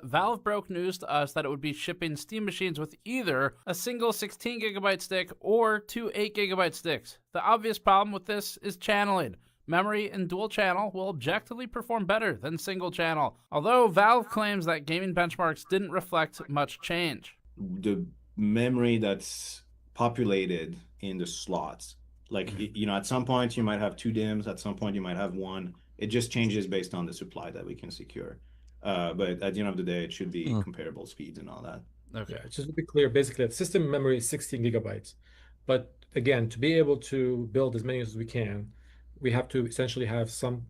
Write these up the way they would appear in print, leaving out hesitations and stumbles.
Valve broke news to us that it would be shipping Steam machines with either a single 16GB stick or two 8GB sticks. The obvious problem with this is channeling. Memory in dual channel will objectively perform better than single channel, although Valve claims that gaming benchmarks didn't reflect much change. The memory that's populated in the slots, like, at some point you might have two DIMMs, at some point you might have one. It just changes based on the supply that we can secure. But at the end of the day, it should be comparable speeds and all that. Okay. Yeah, just to be clear, basically, the system memory is 16 gigabytes. But again, to be able to build as many as we can, we have to essentially have some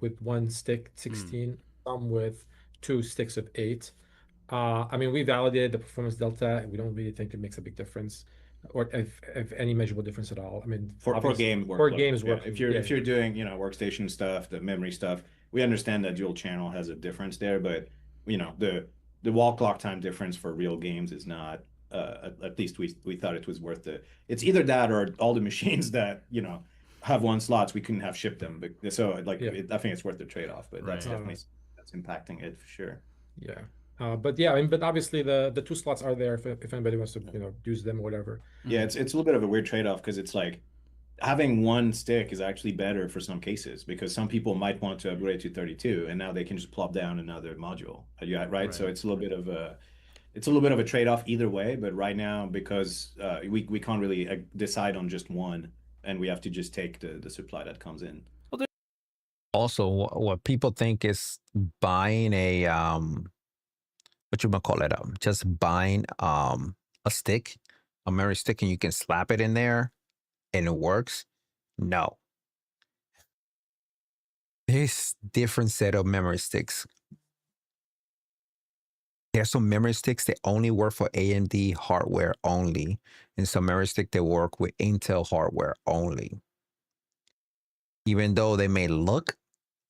with one stick, 16, some with two sticks of 8. I mean, we validated the performance delta. We don't really think it makes a big difference, or if any measurable difference at all. I mean, for game for games yeah. working. If you're doing workstation stuff, the memory stuff, we understand that dual channel has a difference there, but the wall clock time difference for real games is not. At least we thought it was worth it. It's either that or all the machines that have one slots, we couldn't have shipped them. But so I think it's worth the trade-off. But that's definitely that's impacting it for sure. Yeah. But yeah, I mean, but obviously the two slots are there if anybody wants to use them or whatever. Yeah, it's a little bit of a weird trade-off because it's like having one stick is actually better for some cases because some people might want to upgrade to 32 and now they can just plop down another module. Right? So it's a little bit of a trade-off either way. But right now, because we can't really decide on just one, and we have to just take the supply that comes in. Also, what people think is buying a just buying a stick, a memory stick, and you can slap it in there and it works. No, there's different set of memory sticks. There's some memory sticks that only work for AMD hardware only, and some memory sticks that work with Intel hardware only. Even though they may look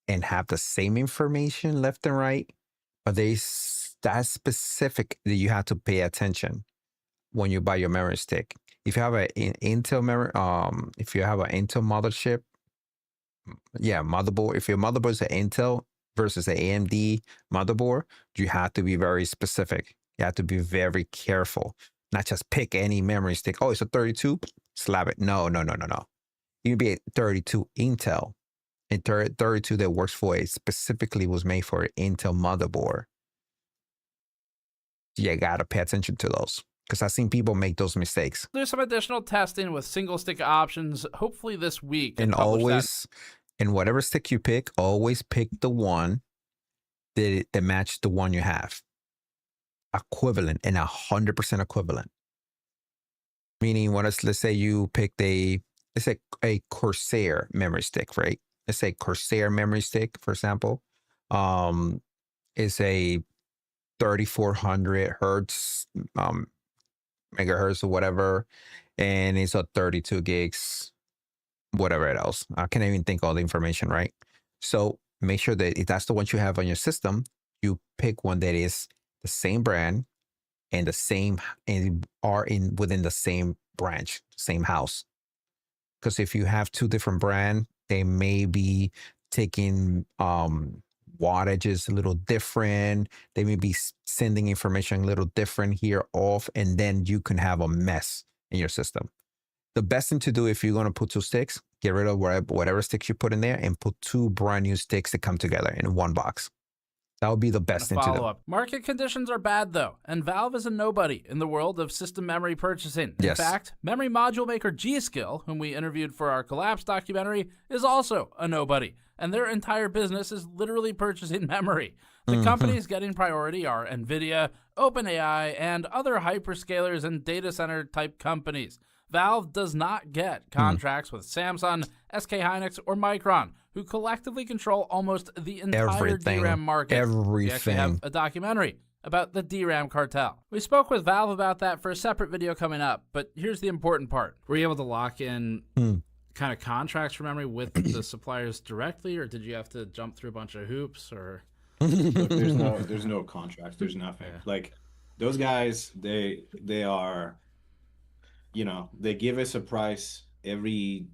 and have the same information left and right, but that's specific that you have to pay attention when you buy your memory stick. If you have an Intel memory, if you have an Intel motherboard, if your motherboard is an Intel versus an AMD motherboard, you have to be very specific. You have to be very careful, not just pick any memory stick. Oh, it's a 32, slap it. No. You can be a 32 Intel, and 32 that works for it specifically was made for an Intel motherboard. You gotta pay attention to those because I've seen people make those mistakes. There's some additional testing with single stick options, hopefully this week. And always, in whatever stick you pick, always pick the one that match the one you have. Equivalent and 100% equivalent. Meaning, let's say you picked a Corsair memory stick, right? Let's say Corsair memory stick, for example, is a 3400 hertz, megahertz or whatever, and it's a 32 gigs, whatever else. I can't even think all the information, right? So make sure that if that's the one you have on your system, you pick one that is the same brand and within the same branch, same house. Because if you have two different brands, they may be taking wattages a little different. They may be sending information a little different here off, and then you can have a mess in your system. The best thing to do if you're going to put two sticks, get rid of whatever sticks you put in there and put two brand new sticks that come together in one box. That would be the best thing to do. Market conditions are bad, though, and Valve is a nobody in the world of system memory purchasing. In fact, memory module maker G.Skill, whom we interviewed for our Collapse documentary, is also a nobody, and their entire business is literally purchasing memory. The companies getting priority are NVIDIA, OpenAI, and other hyperscalers and data center type companies. Valve does not get contracts with Samsung, SK Hynix, or Micron, who collectively control almost the entire DRAM market. We actually have a documentary about the DRAM cartel. We spoke with Valve about that for a separate video coming up, but here's the important part. Were you able to lock in kind of contracts for memory with the suppliers directly, or did you have to jump through a bunch of hoops? Or look, there's no contracts. There's nothing. Like those guys, they are, they give us a price every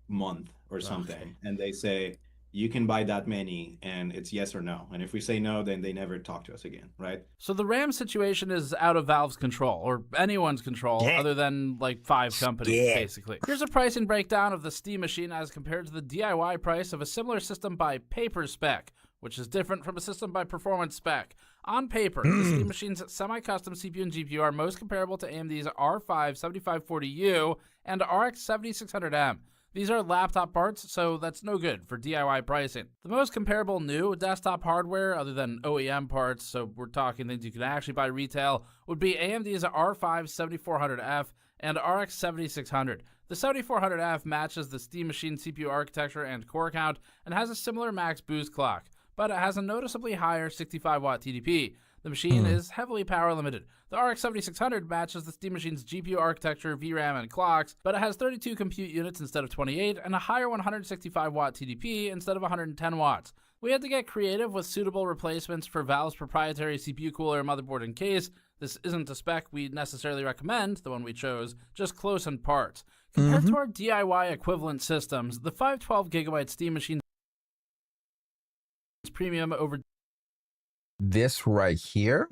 month or something, and they say, you can buy that many, and it's yes or no. And if we say no, then they never talk to us again, right? So the RAM situation is out of Valve's control, or anyone's control, other than like 5 companies, basically. Here's a pricing breakdown of the Steam Machine as compared to the DIY price of a similar system by paper spec, which is different from a system by performance spec. On paper, the Steam Machine's semi-custom CPU and GPU are most comparable to AMD's R5 7540U and RX 7600M. These are laptop parts, so that's no good for DIY pricing. The most comparable new desktop hardware, other than OEM parts, so we're talking things you can actually buy retail, would be AMD's R5 7400F and RX 7600. The 7400F matches the Steam Machine CPU architecture and core count and has a similar max boost clock, but it has a noticeably higher 65-watt TDP. The machine is heavily power limited. The RX 7600 matches the Steam Machine's GPU architecture, VRAM, and clocks, but it has 32 compute units instead of 28 and a higher 165-watt TDP instead of 110 watts. We had to get creative with suitable replacements for Valve's proprietary CPU cooler, motherboard, and case. This isn't a spec we necessarily recommend, the one we chose, just close in parts. Compared to our DIY equivalent systems, the 512GB Steam Machine premium over this right here.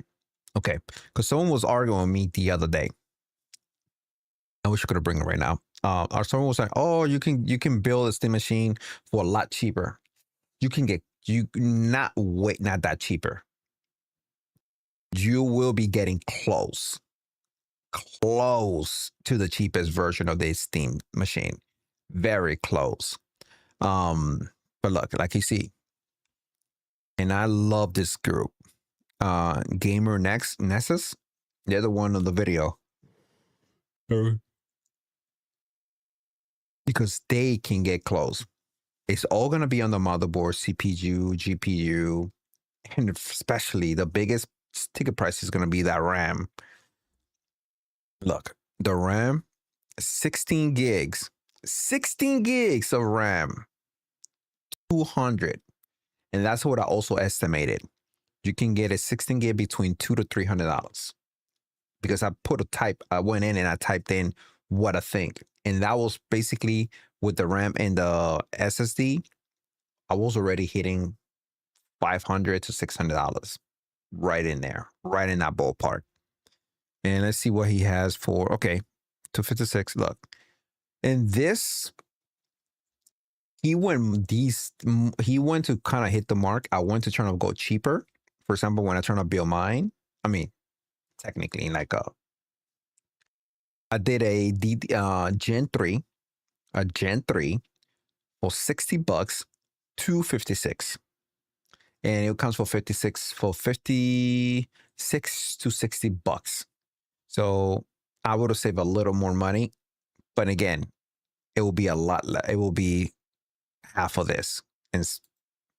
Okay, because someone was arguing with me the other day. I wish I could bring it right now. Or someone was like, "Oh, you can build a Steam Machine for a lot cheaper. You can get not that cheaper. You will be getting close to the cheapest version of the Steam Machine, very close. But look, like you see, and I love this group, Gamer Nexus. They're the one on the video. Because they can get close. It's all going to be on the motherboard, CPU, GPU, and especially the biggest ticket price is going to be that RAM. Look, the RAM, 16 gigs of RAM, 200. And that's what I also estimated. You can get a 16 gig between $200 to $300. Because I went in and I typed in what I think. And that was basically with the RAM and the SSD, I was already hitting $500 to $600 right in there, right in that ballpark. And let's see what he has for, okay, 256, look. And this, he went to kind of hit the mark. I went to try to go cheaper. For example, when I try to build mine, I mean, technically like I did a Gen 3 for $60, 256. And it comes for 56 to $60. So I would have saved a little more money, but again, it will be it will be half of this. And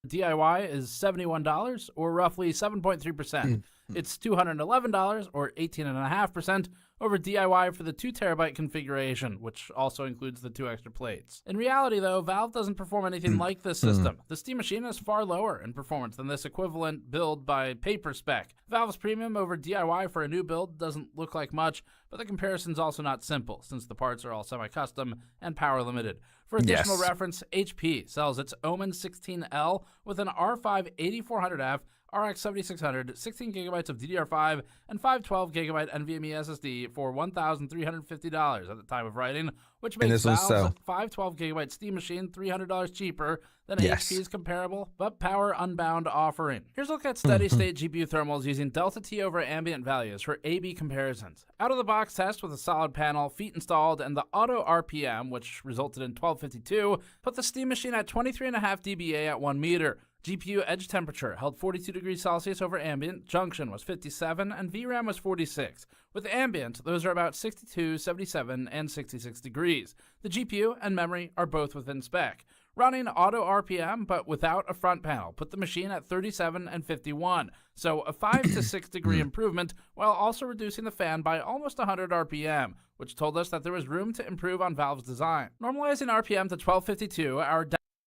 DIY is $71 or roughly 7.3%. It's $211 or 18.5% over DIY for the 2 terabyte configuration, which also includes the 2 extra plates. In reality, though, Valve doesn't perform anything like this system. The Steam Machine is far lower in performance than this equivalent build by paper spec. Valve's premium over DIY for a new build doesn't look like much, but the comparison's also not simple, since the parts are all semi-custom and power limited. For additional reference, HP sells its Omen 16L with an R5 8400F, RX 7600, 16 gigabytes of DDR5, and 512GB NVMe SSD for $1,350 at the time of writing, which makes Valve's 512GB Steam Machine $300 cheaper than HP's comparable but power unbound offering. Here's a look at steady-state GPU thermals using Delta T over ambient values for A/B comparisons. Out-of-the-box test with a solid panel, feet installed, and the auto RPM, which resulted in 1252, put the Steam Machine at 23.5 dBA at 1 meter. GPU edge temperature held 42 degrees Celsius over ambient, junction was 57, and VRAM was 46. With ambient, those are about 62, 77, and 66 degrees. The GPU and memory are both within spec. Running auto RPM, but without a front panel, put the machine at 37 and 51, so a 5 to 6 degree improvement, while also reducing the fan by almost 100 RPM, which told us that there was room to improve on Valve's design. Normalizing RPM to 1252,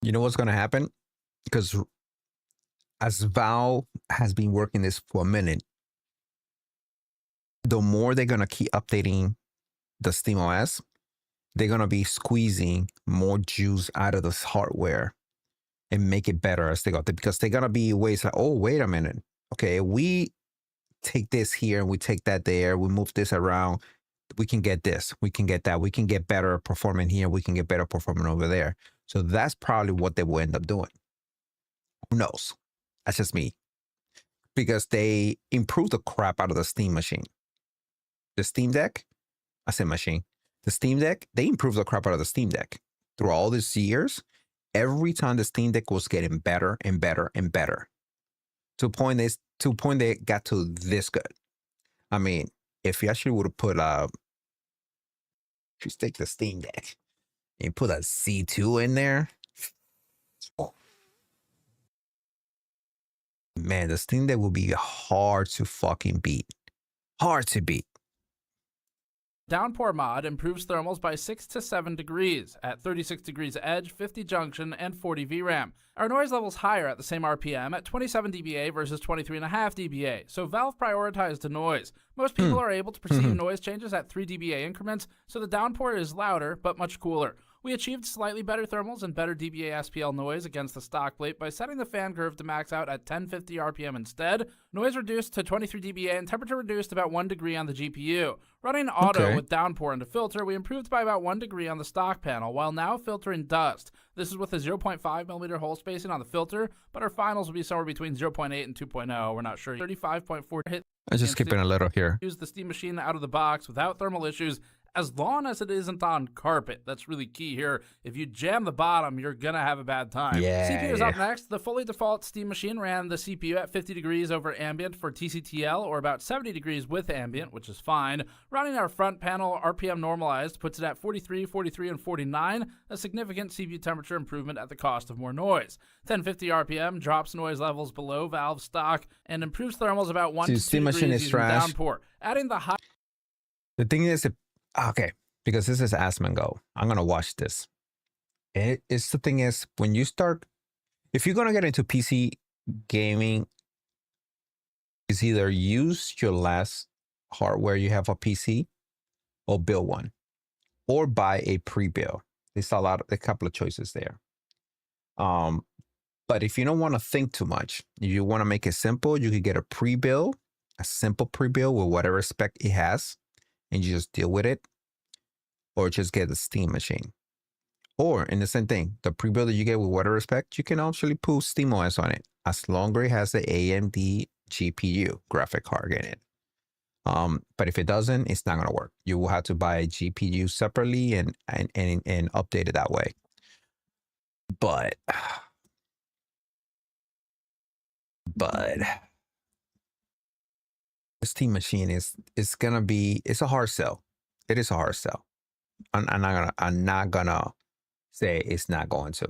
you know what's going to happen? Because as Valve has been working this for a minute, the more they're going to keep updating the SteamOS, they're going to be squeezing more juice out of this hardware. and make it better as they go, because they're gonna be ways like, oh, wait a minute, okay, we take this here and we take that there, we move this around, we can get this, we can get that, we can get better performing here, we can get better performing over there. So that's probably what they will end up doing. Who knows? That's just me. Because they improved the crap out of the Steam machine. The Steam Deck, I said machine. The Steam Deck, they improved the crap out of the Steam Deck. Through all these years, every time the Steam Deck was getting better and better and better. To a point they got to this good. I mean, if you actually would have put just take the Steam Deck and put a C2 in there, man, the Steam Deck will be hard to fucking beat. Hard to beat. Downpour mod improves thermals by 6 to 7 degrees at 36 degrees edge, 50 junction, and 40 VRAM. Our noise level's higher at the same RPM at 27 dBA versus 23.5 dBA, so Valve prioritized the noise. Most people are able to perceive noise changes at 3 dBA increments, so the Downpour is louder but much cooler. We achieved slightly better thermals and better dBA SPL noise against the stock plate by setting the fan curve to max out at 1050 RPM instead. Noise reduced to 23 dBA and temperature reduced about 1 degree on the GPU. Running auto with Downpour into filter, we improved by about 1 degree on the stock panel, while now filtering dust. This is with a 0.5mm hole spacing on the filter, but our finals will be somewhere between 0.8 and 2.0. We're not sure. 35.4 hit. I'm just skipping a little here. Use the Steam machine out of the box without thermal issues, as long as it isn't on carpet. That's really key here. If you jam the bottom, you're going to have a bad time. CPU is up next. The fully default Steam machine ran the CPU at 50 degrees over ambient for TCTL, or about 70 degrees with ambient, which is fine. Running our front panel RPM normalized puts it at 43, 43, and 49, a significant CPU temperature improvement at the cost of more noise. 1050 RPM drops noise levels below Valve stock and improves thermals about 1 to 2 Steam degrees machine is using trash. Downpour. Adding the high... The thing is, okay, because this is Asmongold. I'm going to watch this. It's the thing is, when you start, if you're going to get into PC gaming, it's either use your last hardware you have a PC or build one, or buy a pre-build. There's a couple of choices there. But if you don't want to think too much, if you want to make it simple, you could get a pre-build, a simple pre-build with whatever spec it has, and you just deal with it, or just get the Steam machine. Or in the same thing, the pre-build that you get with whatever spec, you can actually put SteamOS on it, as long as it has the AMD GPU graphic card in it. But if it doesn't, it's not gonna work. You will have to buy a GPU separately and update it that way. But the Steam machine is gonna be, it's a hard sell. It is a hard sell. I'm not gonna say it's not going to.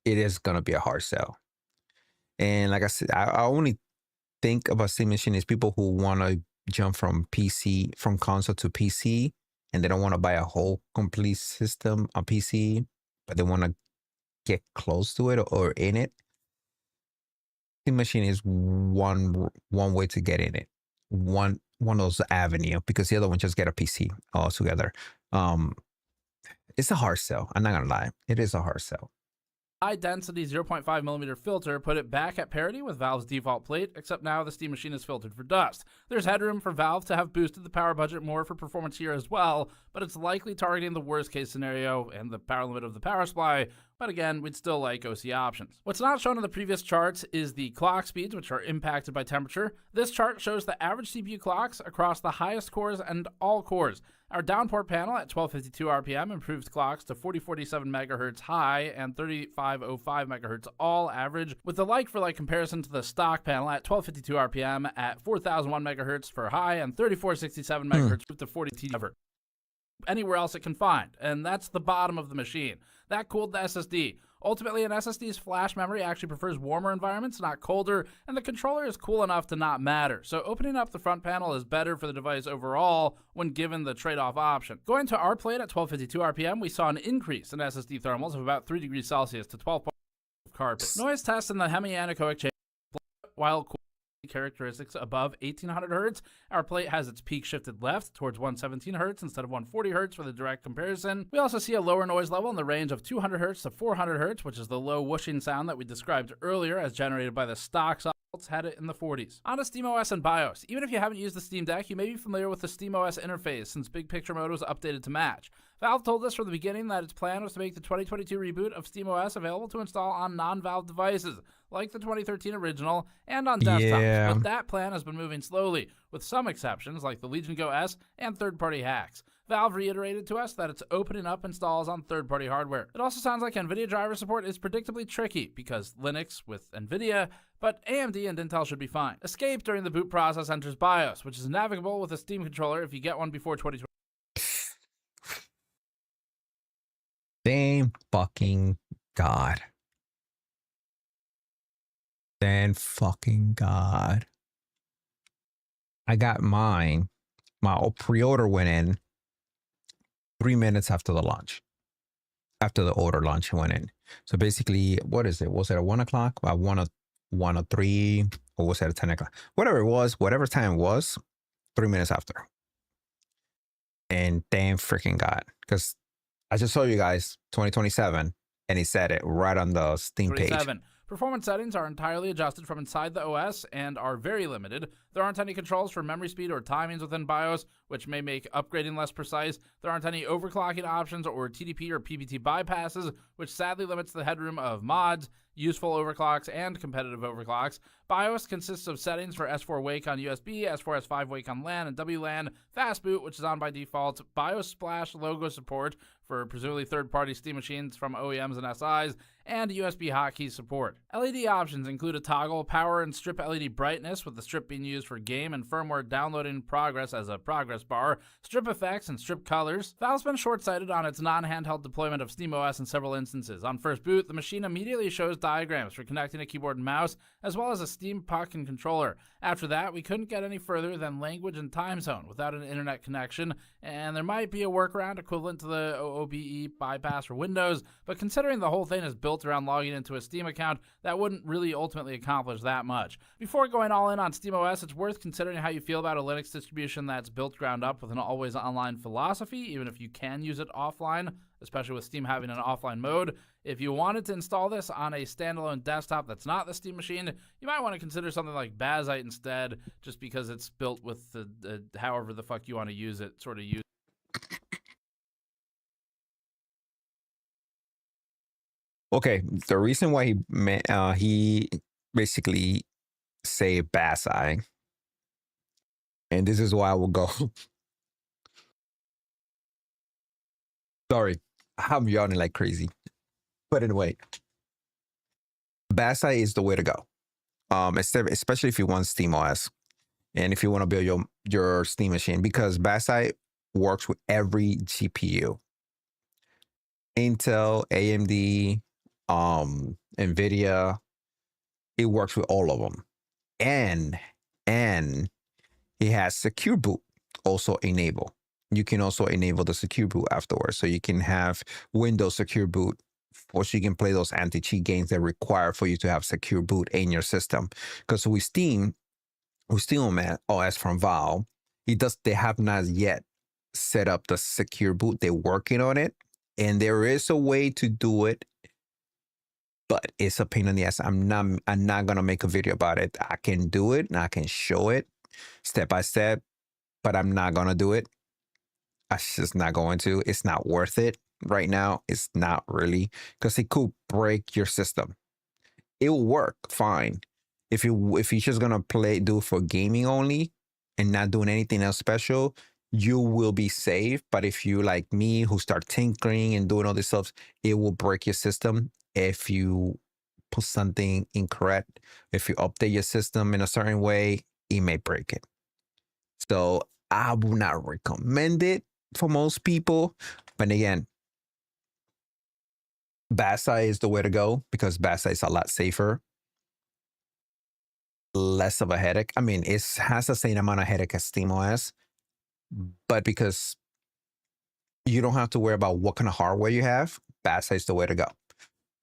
It is gonna be a hard sell. And like I said, I only think about Steam machine is people who want to jump from console to PC, and they don't want to buy a whole complete system on PC, but they want to get close to it or in it. Steam machine is one way to get in it. One of those avenue, because the other one just get a PC altogether. It's a hard sell. I'm not gonna lie, it is a hard sell. High density 0.5mm filter put it back at parity with Valve's default plate, except now the Steam machine is filtered for dust. There's headroom for Valve to have boosted the power budget more for performance here as well, but it's likely targeting the worst case scenario and the power limit of the power supply. But again, we'd still like OC options. What's not shown in the previous charts is the clock speeds, which are impacted by temperature. This chart shows the average CPU clocks across the highest cores and all cores. Our Downpour panel at 1252 RPM improves clocks to 4047 MHz high and 3505 MHz all average, with the like-for-like comparison to the stock panel at 1252 RPM at 4001 MHz for high and 3467 MHz with the 40 TB anywhere else it can find, and that's the bottom of the machine. That cooled the SSD. Ultimately, an SSD's flash memory actually prefers warmer environments, not colder, and the controller is cool enough to not matter. So opening up the front panel is better for the device overall when given the trade-off option. Going to our plate at 1252 RPM, we saw an increase in SSD thermals of about 3 degrees Celsius to 12 carpet. Noise test in the hemianechoic chamber while cool. characteristics above 1800 Hz. Our plate has its peak shifted left towards 117 Hz instead of 140 Hz for the direct comparison. We also see a lower noise level in the range of 200 Hz to 400 Hz, which is the low whooshing sound that we described earlier as generated by the stock had it in the 40s. On to SteamOS and BIOS. Even if you haven't used the Steam Deck, you may be familiar with the SteamOS interface since Big Picture Mode was updated to match. Valve told us from the beginning that its plan was to make the 2022 reboot of SteamOS available to install on non-Valve devices, like the 2013 original, and on desktops, but that plan has been moving slowly, with some exceptions like the Legion Go S and third-party hacks. Valve reiterated to us that it's opening up installs on third-party hardware. It also sounds like NVIDIA driver support is predictably tricky because Linux with NVIDIA, but AMD and Intel should be fine. Escape during the boot process enters BIOS, which is navigable with a Steam controller if you get one before 2020. Thank fucking God. Thank fucking God. I got mine. My pre-order went in 3 minutes after the launch. After the order launch went in. So basically, what is it? Was it at 1 o'clock? About 1 or 3? Or was it at 10 o'clock? Whatever it was, whatever time it was, 3 minutes after. And thank freaking God. Because I just told you guys 2027, and he said it right on the Steam page. Performance settings are entirely adjusted from inside the OS and are very limited. There aren't any controls for memory speed or timings within BIOS, which may make upgrading less precise. There aren't any overclocking options or TDP or PPT bypasses, which sadly limits the headroom of mods, useful overclocks, and competitive overclocks. BIOS consists of settings for S4 Wake on USB, S4 S5 Wake on LAN, and WLAN, Fast Boot, which is on by default, BIOS Splash logo support for presumably third-party Steam machines from OEMs and SIs, and USB hotkey support. LED options include a toggle, power, and strip LED brightness, with the strip being used for game and firmware downloading progress as a progress bar, strip effects, and strip colors. Valve's been short-sighted on its non-handheld deployment of SteamOS in several instances. On first boot, the machine immediately shows diagrams for connecting a keyboard and mouse, as well as a Steam puck and controller. After that, we couldn't get any further than language and time zone without an internet connection, and there might be a workaround equivalent to the OBE bypass for Windows, but considering the whole thing is built around logging into a Steam account, that wouldn't really ultimately accomplish that much. Before going all in on SteamOS, it's worth considering how you feel about a Linux distribution that's built ground up with an always online philosophy, even if you can use it offline, especially with Steam having an offline mode. If you wanted to install this on a standalone desktop that's not the Steam machine, you might want to consider something like Bazzite instead, just because it's built with the however the fuck you want to use it, sort of use. Okay, the reason why he basically say Bazzite, and this is why I will go. Sorry, I'm yawning like crazy. But anyway, Bazzite is the way to go. Especially if you want SteamOS and if you want to build your Steam machine, because Bazzite works with every GPU. Intel, AMD, NVIDIA, it works with all of them. And it has Secure Boot also enabled. You can also enable the Secure Boot afterwards. So you can have Windows Secure Boot, or so you can play those anti-cheat games that require for you to have Secure Boot in your system. Because with Steam OS from Valve, they have not yet set up the Secure Boot. They're working on it. And there is a way to do it, but it's a pain in the ass. I'm not gonna make a video about it. I can do it and I can show it step by step, but I'm not gonna do it. I'm just not going to. It's not worth it right now. It's not really, because it could break your system. It will work fine if you're just gonna do it for gaming only and not doing anything else special. You will be safe. But if you like me, who start tinkering and doing all this stuff, it will break your system if you put something incorrect. If you update your system in a certain way, it may break it. So I would not recommend it for most people. But again, Bazzite is the way to go, because Bazzite is a lot safer, less of a headache. I mean, it has the same amount of headache as SteamOS, but because you don't have to worry about what kind of hardware you have, Bazzite is the way to go.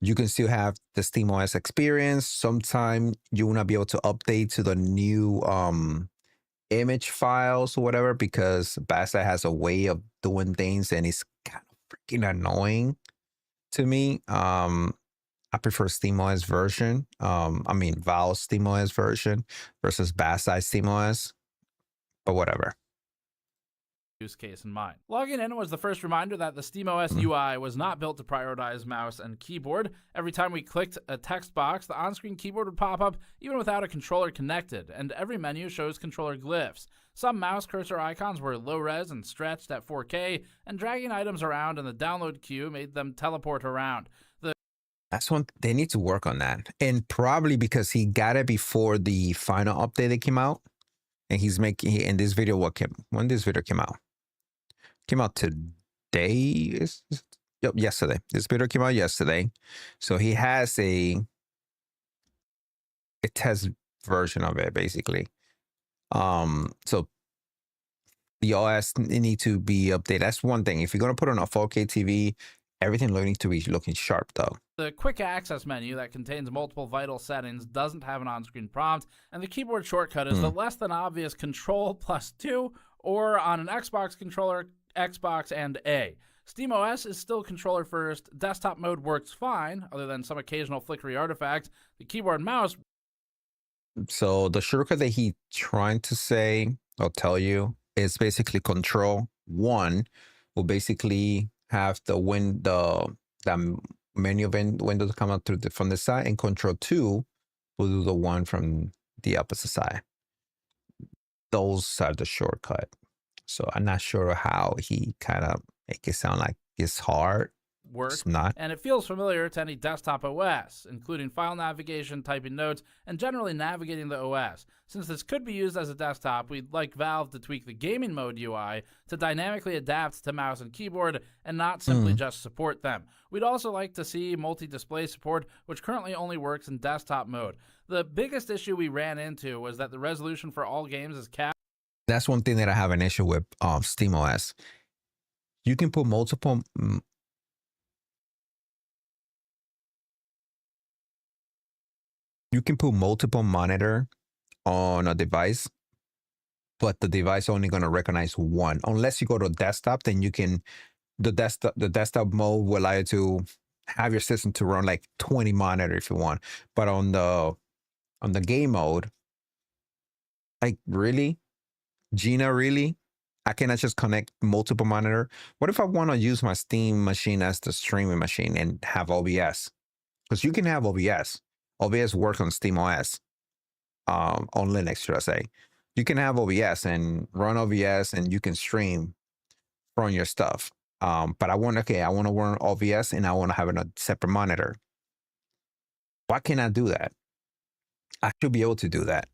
you can still have the SteamOS experience. Sometime you will not be able to update to the new image files or whatever, because Basta has a way of doing things and it's kind of freaking annoying to me. I prefer SteamOS version. Valve's SteamOS version versus Basti's SteamOS, but whatever. Use case in mind. Logging in was the first reminder that the SteamOS UI was not built to prioritize mouse and keyboard. Every time we clicked a text box, the on-screen keyboard would pop up even without a controller connected, and every menu shows controller glyphs. Some mouse cursor icons were low-res and stretched at 4K, and dragging items around in the download queue made them teleport around. That's one they need to work on that, and probably because he got it before the final update that came out, and he's making in this video when this video came out. Came out today. Yesterday. This video came out yesterday, so he has a test version of it basically. So the OS need to be updated. That's one thing. If you're gonna put on a 4K TV, everything needs to be looking sharp though. The quick access menu that contains multiple vital settings doesn't have an on-screen prompt, and the keyboard shortcut is the less than obvious Control+2, or on an Xbox controller, Xbox and A. SteamOS is still controller first. Desktop mode works fine, other than some occasional flickery artifacts. The keyboard and mouse. So the shortcut that he trying to say, I'll tell you, is basically Control+1 will basically have the menu window to come out from the side, and Control+2 will do the one from the opposite side. Those are the shortcut. So I'm not sure how he kind of make it sound like it's hard. It's not. And it feels familiar to any desktop OS, including file navigation, typing notes, and generally navigating the OS. Since this could be used as a desktop, we'd like Valve to tweak the gaming mode UI to dynamically adapt to mouse and keyboard and not simply just support them. We'd also like to see multi-display support, which currently only works in desktop mode. The biggest issue we ran into was that the resolution for all games is capped. That's one thing that I have an issue with SteamOS. You can put multiple monitor on a device, but the device only going to recognize one. Unless you go to desktop, then you can the desktop mode will allow you to have your system to run like 20 monitor if you want. But on the game mode, like really? Gina, really? I cannot just connect multiple monitor. What if I want to use my Steam machine as the streaming machine and have OBS? Because you can have OBS. OBS works on SteamOS, on Linux, should I say. You can have OBS and run OBS and you can stream from your stuff. But I want to run OBS and I want to have a separate monitor. Why can't I do that? I should be able to do that.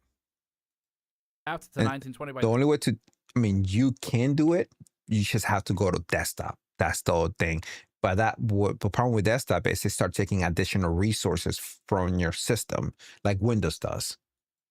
Out to 1920 by the only way to, you can do it. You just have to go to desktop. That's the whole thing. But the problem with desktop is it starts taking additional resources from your system, like Windows does.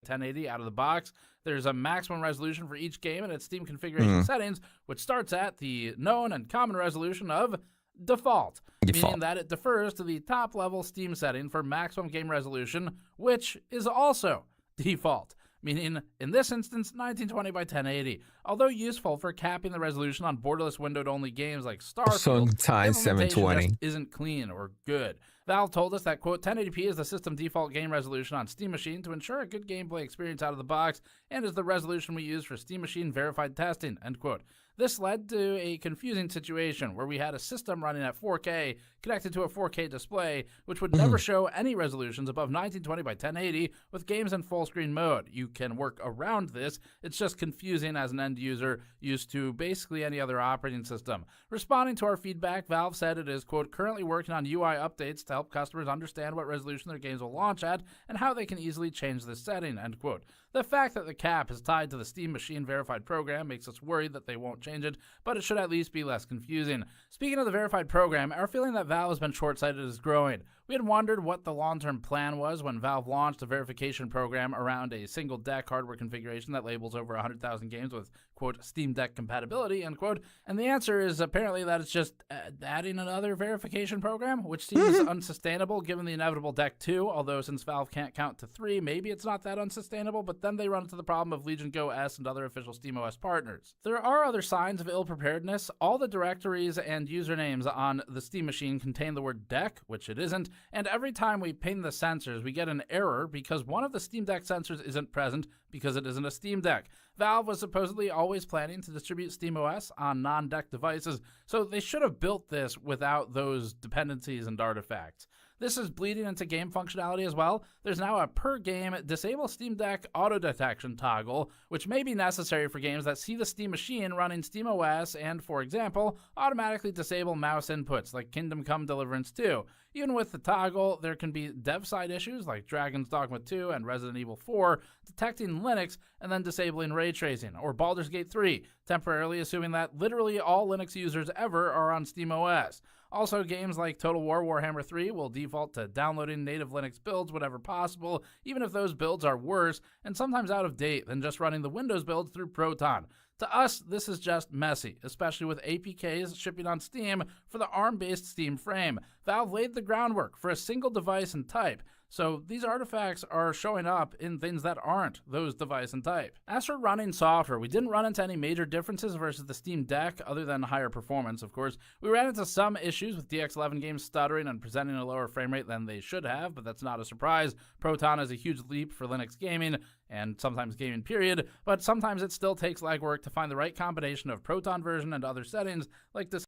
1080 out of the box. There's a maximum resolution for each game in its Steam configuration settings, which starts at the known and common resolution of default, meaning that it defers to the top-level Steam setting for maximum game resolution, which is also default. Meaning, in this instance, 1920 by 1080. Although useful for capping the resolution on borderless windowed-only games like Starfield, sometimes 720 just isn't clean or good. Valve told us that, quote, 1080p is the system default game resolution on Steam Machine to ensure a good gameplay experience out of the box and is the resolution we use for Steam Machine verified testing, end quote. This led to a confusing situation where we had a system running at 4K connected to a 4K display, which would never show any resolutions above 1920 by 1080 with games in full screen mode. You can work around this. It's just confusing as an end user used to basically any other operating system. Responding to our feedback, Valve said it is, quote, currently working on UI updates to help customers understand what resolution their games will launch at and how they can easily change this setting, end quote. The fact that the cap is tied to the Steam Machine verified program makes us worried that they won't change it, but it should at least be less confusing. Speaking of the verified program, our feeling that Valve has been short-sighted is growing. We had wondered what the long-term plan was when Valve launched a verification program around a single deck hardware configuration that labels over 100,000 games with, quote, Steam Deck compatibility, end quote. And the answer is apparently that it's just adding another verification program, which seems unsustainable given the inevitable Deck 2, although since Valve can't count to 3, maybe it's not that unsustainable, but then they run into the problem of Legion Go S and other official SteamOS partners. There are other signs of ill-preparedness. All the directories and usernames on the Steam Machine contain the word deck, which it isn't, and every time we ping the sensors, we get an error because one of the Steam Deck sensors isn't present because it isn't a Steam Deck. Valve was supposedly always planning to distribute SteamOS on non-Deck devices, so they should have built this without those dependencies and artifacts. This is bleeding into game functionality as well. There's now a per-game disable Steam Deck auto-detection toggle, which may be necessary for games that see the Steam Machine running SteamOS and, for example, automatically disable mouse inputs like Kingdom Come Deliverance 2. Even with the toggle, there can be dev-side issues like Dragon's Dogma 2 and Resident Evil 4 detecting Linux and then disabling ray tracing, or Baldur's Gate 3, temporarily assuming that literally all Linux users ever are on SteamOS. Also, games like Total War Warhammer 3 will default to downloading native Linux builds whenever possible, even if those builds are worse and sometimes out of date than just running the Windows builds through Proton. To us, this is just messy, especially with APKs shipping on Steam for the ARM-based Steam frame. Valve laid the groundwork for a single device and type, so these artifacts are showing up in things that aren't those device and type. As for running software, we didn't run into any major differences versus the Steam Deck, other than higher performance, of course. We ran into some issues with DX11 games stuttering and presenting a lower frame rate than they should have, but that's not a surprise. Proton is a huge leap for Linux gaming, and sometimes gaming period, but sometimes it still takes legwork to find the right combination of Proton version and other settings, like this.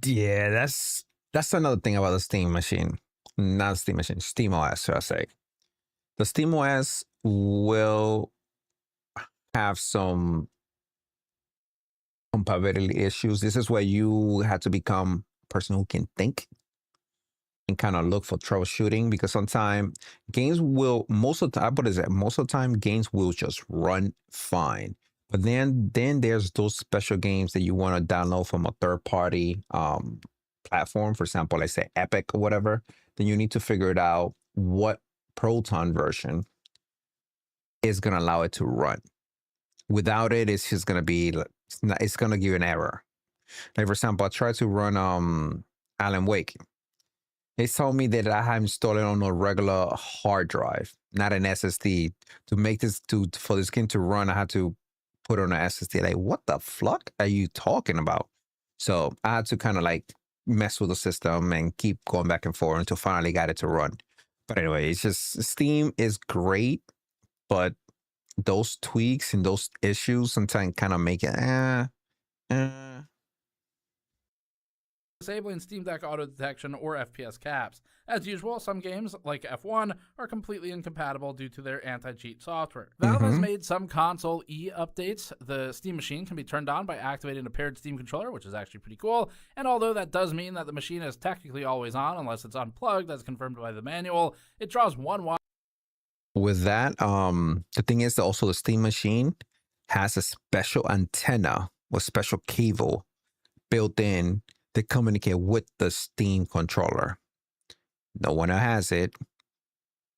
Yeah, that's another thing about the Steam Machine. Not Steam Machine, SteamOS, should I say. The SteamOS will have some compatibility issues. This is where you have to become a person who can think and kind of look for troubleshooting, because sometimes games will, most of the time games will just run fine. But then there's those special games that you want to download from a third party platform, for example, let's say Epic or whatever. Then you need to figure it out what Proton version is going to allow it to run. Without it, it's just going to be, it's going to give you an error. Like, for example, I tried to run Alan Wake. They told me that I have installed it on a regular hard drive, not an SSD. To make this, for this game to run, I had to put on an SSD. Like, what the fuck are you talking about? So I had to kind of like mess with the system and keep going back and forth until finally got it to run. But anyway, it's just, Steam is great, but those tweaks and those issues sometimes kind of make it disabling Steam Deck auto detection or FPS caps. As usual, some games, like F1, are completely incompatible due to their anti-cheat software. Valve has made some console E updates. The Steam Machine can be turned on by activating a paired Steam controller, which is actually pretty cool. And although that does mean that the machine is technically always on unless it's unplugged, as confirmed by the manual, it draws one wire. With that, the thing is that also the Steam Machine has a special antenna or special cable built in to communicate with the Steam controller. No one has it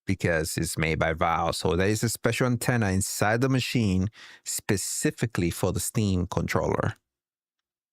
because it's made by Valve. So there is a special antenna inside the machine specifically for the Steam controller.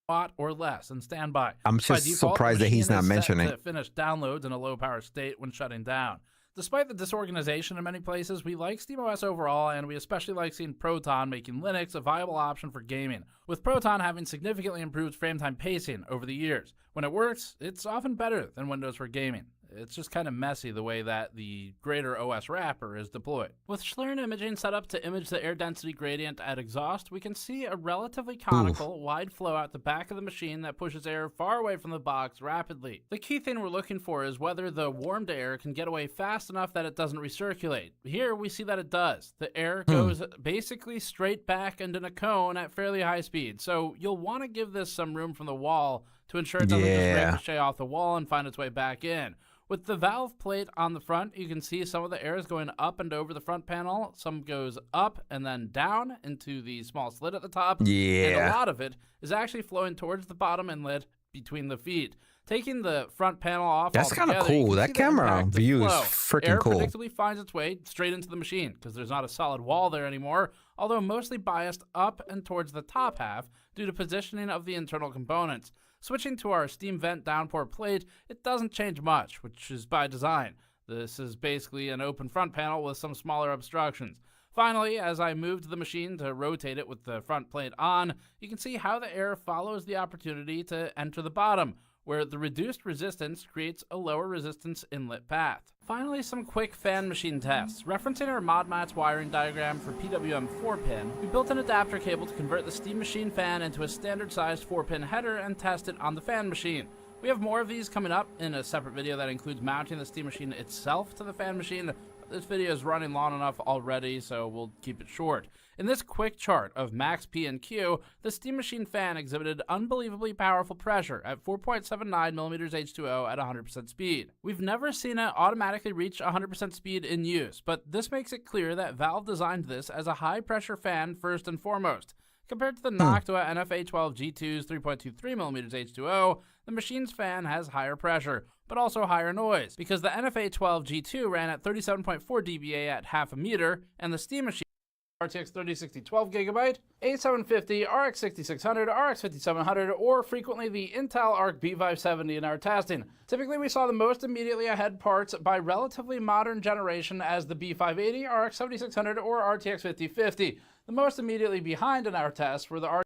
Watt or less and standby. I'm just surprised that he's not mentioning it. Finish downloads in a low power state when shutting down. Despite the disorganization in many places, we like SteamOS overall, and we especially like seeing Proton making Linux a viable option for gaming, with Proton having significantly improved frame time pacing over the years. When it works, it's often better than Windows for gaming. It's just kind of messy the way that the greater OS wrapper is deployed. With Schlern imaging set up to image the air density gradient at exhaust, we can see a relatively conical, wide flow out the back of the machine that pushes air far away from the box rapidly. The key thing we're looking for is whether the warmed air can get away fast enough that it doesn't recirculate. Here we see that it does. The air goes basically straight back into a cone at fairly high speed, so you'll want to give this some room from the wall to ensure it doesn't just ricochet off the wall and find its way back in. With the valve plate on the front, you can see some of the air is going up and over the front panel. Some goes up and then down into the small slit at the top. Yeah. And a lot of it is actually flowing towards the bottom inlet between the feet. Taking the front panel off, that's kind of cool. That camera view is freaking cool. Air predictably finds its way straight into the machine because there's not a solid wall there anymore, although mostly biased up and towards the top half due to positioning of the internal components. Switching to our steam vent downpour plate, it doesn't change much, which is by design. This is basically an open front panel with some smaller obstructions. Finally, as I moved the machine to rotate it with the front plate on, you can see how the air follows the opportunity to enter the bottom, where the reduced resistance creates a lower resistance inlet path. Finally, some quick fan machine tests. Referencing our ModMats wiring diagram for PWM 4-pin, we built an adapter cable to convert the steam machine fan into a standard-sized 4-pin header and test it on the fan machine. We have more of these coming up in a separate video that includes mounting the steam machine itself to the fan machine. This video is running long enough already, so we'll keep it short. In this quick chart of max P and Q, the steam machine fan exhibited unbelievably powerful pressure at 4.79 millimeters H2O at 100% speed. We've never seen it automatically reach 100% speed in use, but this makes it clear that Valve designed this as a high-pressure fan first and foremost. Compared to the Noctua NFA12 G2's 3.23 millimeters H2O, the machine's fan has higher pressure, but also higher noise, because the NFA12 G2 ran at 37.4 dBA at half a meter, and the steam machine RTX 3060 12GB, A750, RX 6600, RX 5700, or frequently the Intel Arc B570 in our testing. Typically, we saw the most immediately ahead parts by relatively modern generation as the B580, RX 7600, or RTX 5050. The most immediately behind in our tests were the RTX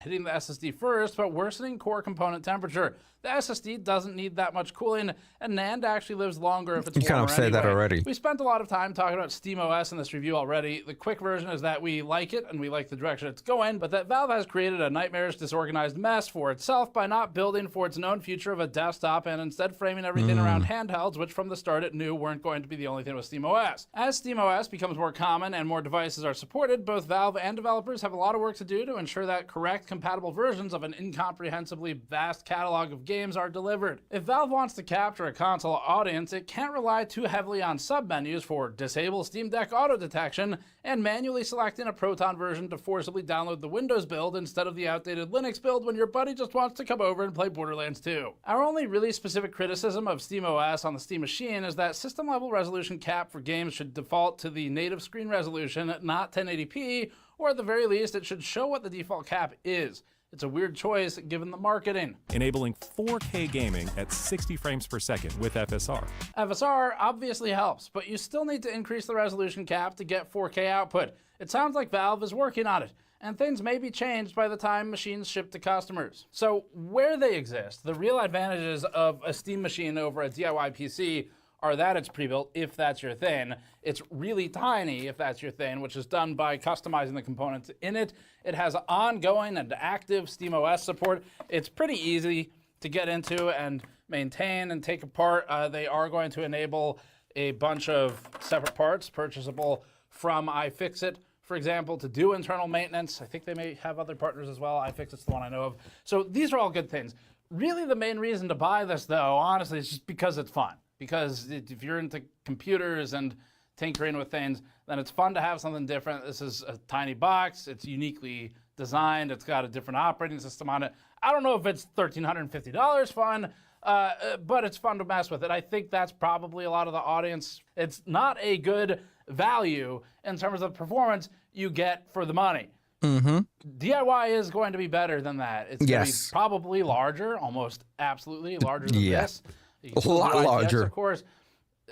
hitting the SSD first, but worsening core component temperature. The SSD doesn't need that much cooling, and NAND actually lives longer if it's warmer. You kind of said that already. We spent a lot of time talking about SteamOS in this review already. The quick version is that we like it, and we like the direction it's going, but that Valve has created a nightmarish, disorganized mess for itself by not building for its known future of a desktop and instead framing everything around handhelds, which from the start it knew weren't going to be the only thing with SteamOS. As SteamOS becomes more common and more devices are supported, both Valve and developers have a lot of work to do to ensure that correct, compatible versions of an incomprehensibly vast catalog of games are delivered. If Valve wants to capture a console audience, it can't rely too heavily on submenus for disable Steam Deck auto detection and manually selecting a Proton version to forcibly download the Windows build instead of the outdated Linux build when your buddy just wants to come over and play Borderlands 2. Our only really specific criticism of SteamOS on the Steam machine is that system-level resolution cap for games should default to the native screen resolution, not 1080p, or at the very least, it should show what the default cap is. It's a weird choice given the marketing. Enabling 4K gaming at 60 frames per second with FSR. FSR obviously helps, but you still need to increase the resolution cap to get 4K output. It sounds like Valve is working on it, and things may be changed by the time machines ship to customers. So where they exist, the real advantages of a Steam machine over a DIY PC are that it's pre-built, if that's your thing. It's really tiny, if that's your thing, which is done by customizing the components in it. It has ongoing and active SteamOS support. It's pretty easy to get into and maintain and take apart. They are going to enable a bunch of separate parts purchasable from iFixit, for example, to do internal maintenance. I think they may have other partners as well. iFixit's the one I know of. So these are all good things. Really, the main reason to buy this, though, honestly, is just because it's fun. Because if you're into computers and tinkering with things, then it's fun to have something different. This is a tiny box. It's uniquely designed. It's got a different operating system on it. I don't know if it's $1,350 fun, but it's fun to mess with it. I think that's probably a lot of the audience. It's not a good value in terms of performance you get for the money. DIY is going to be better than that. It's going to be probably larger, almost absolutely larger than this. A lot larger. Of course,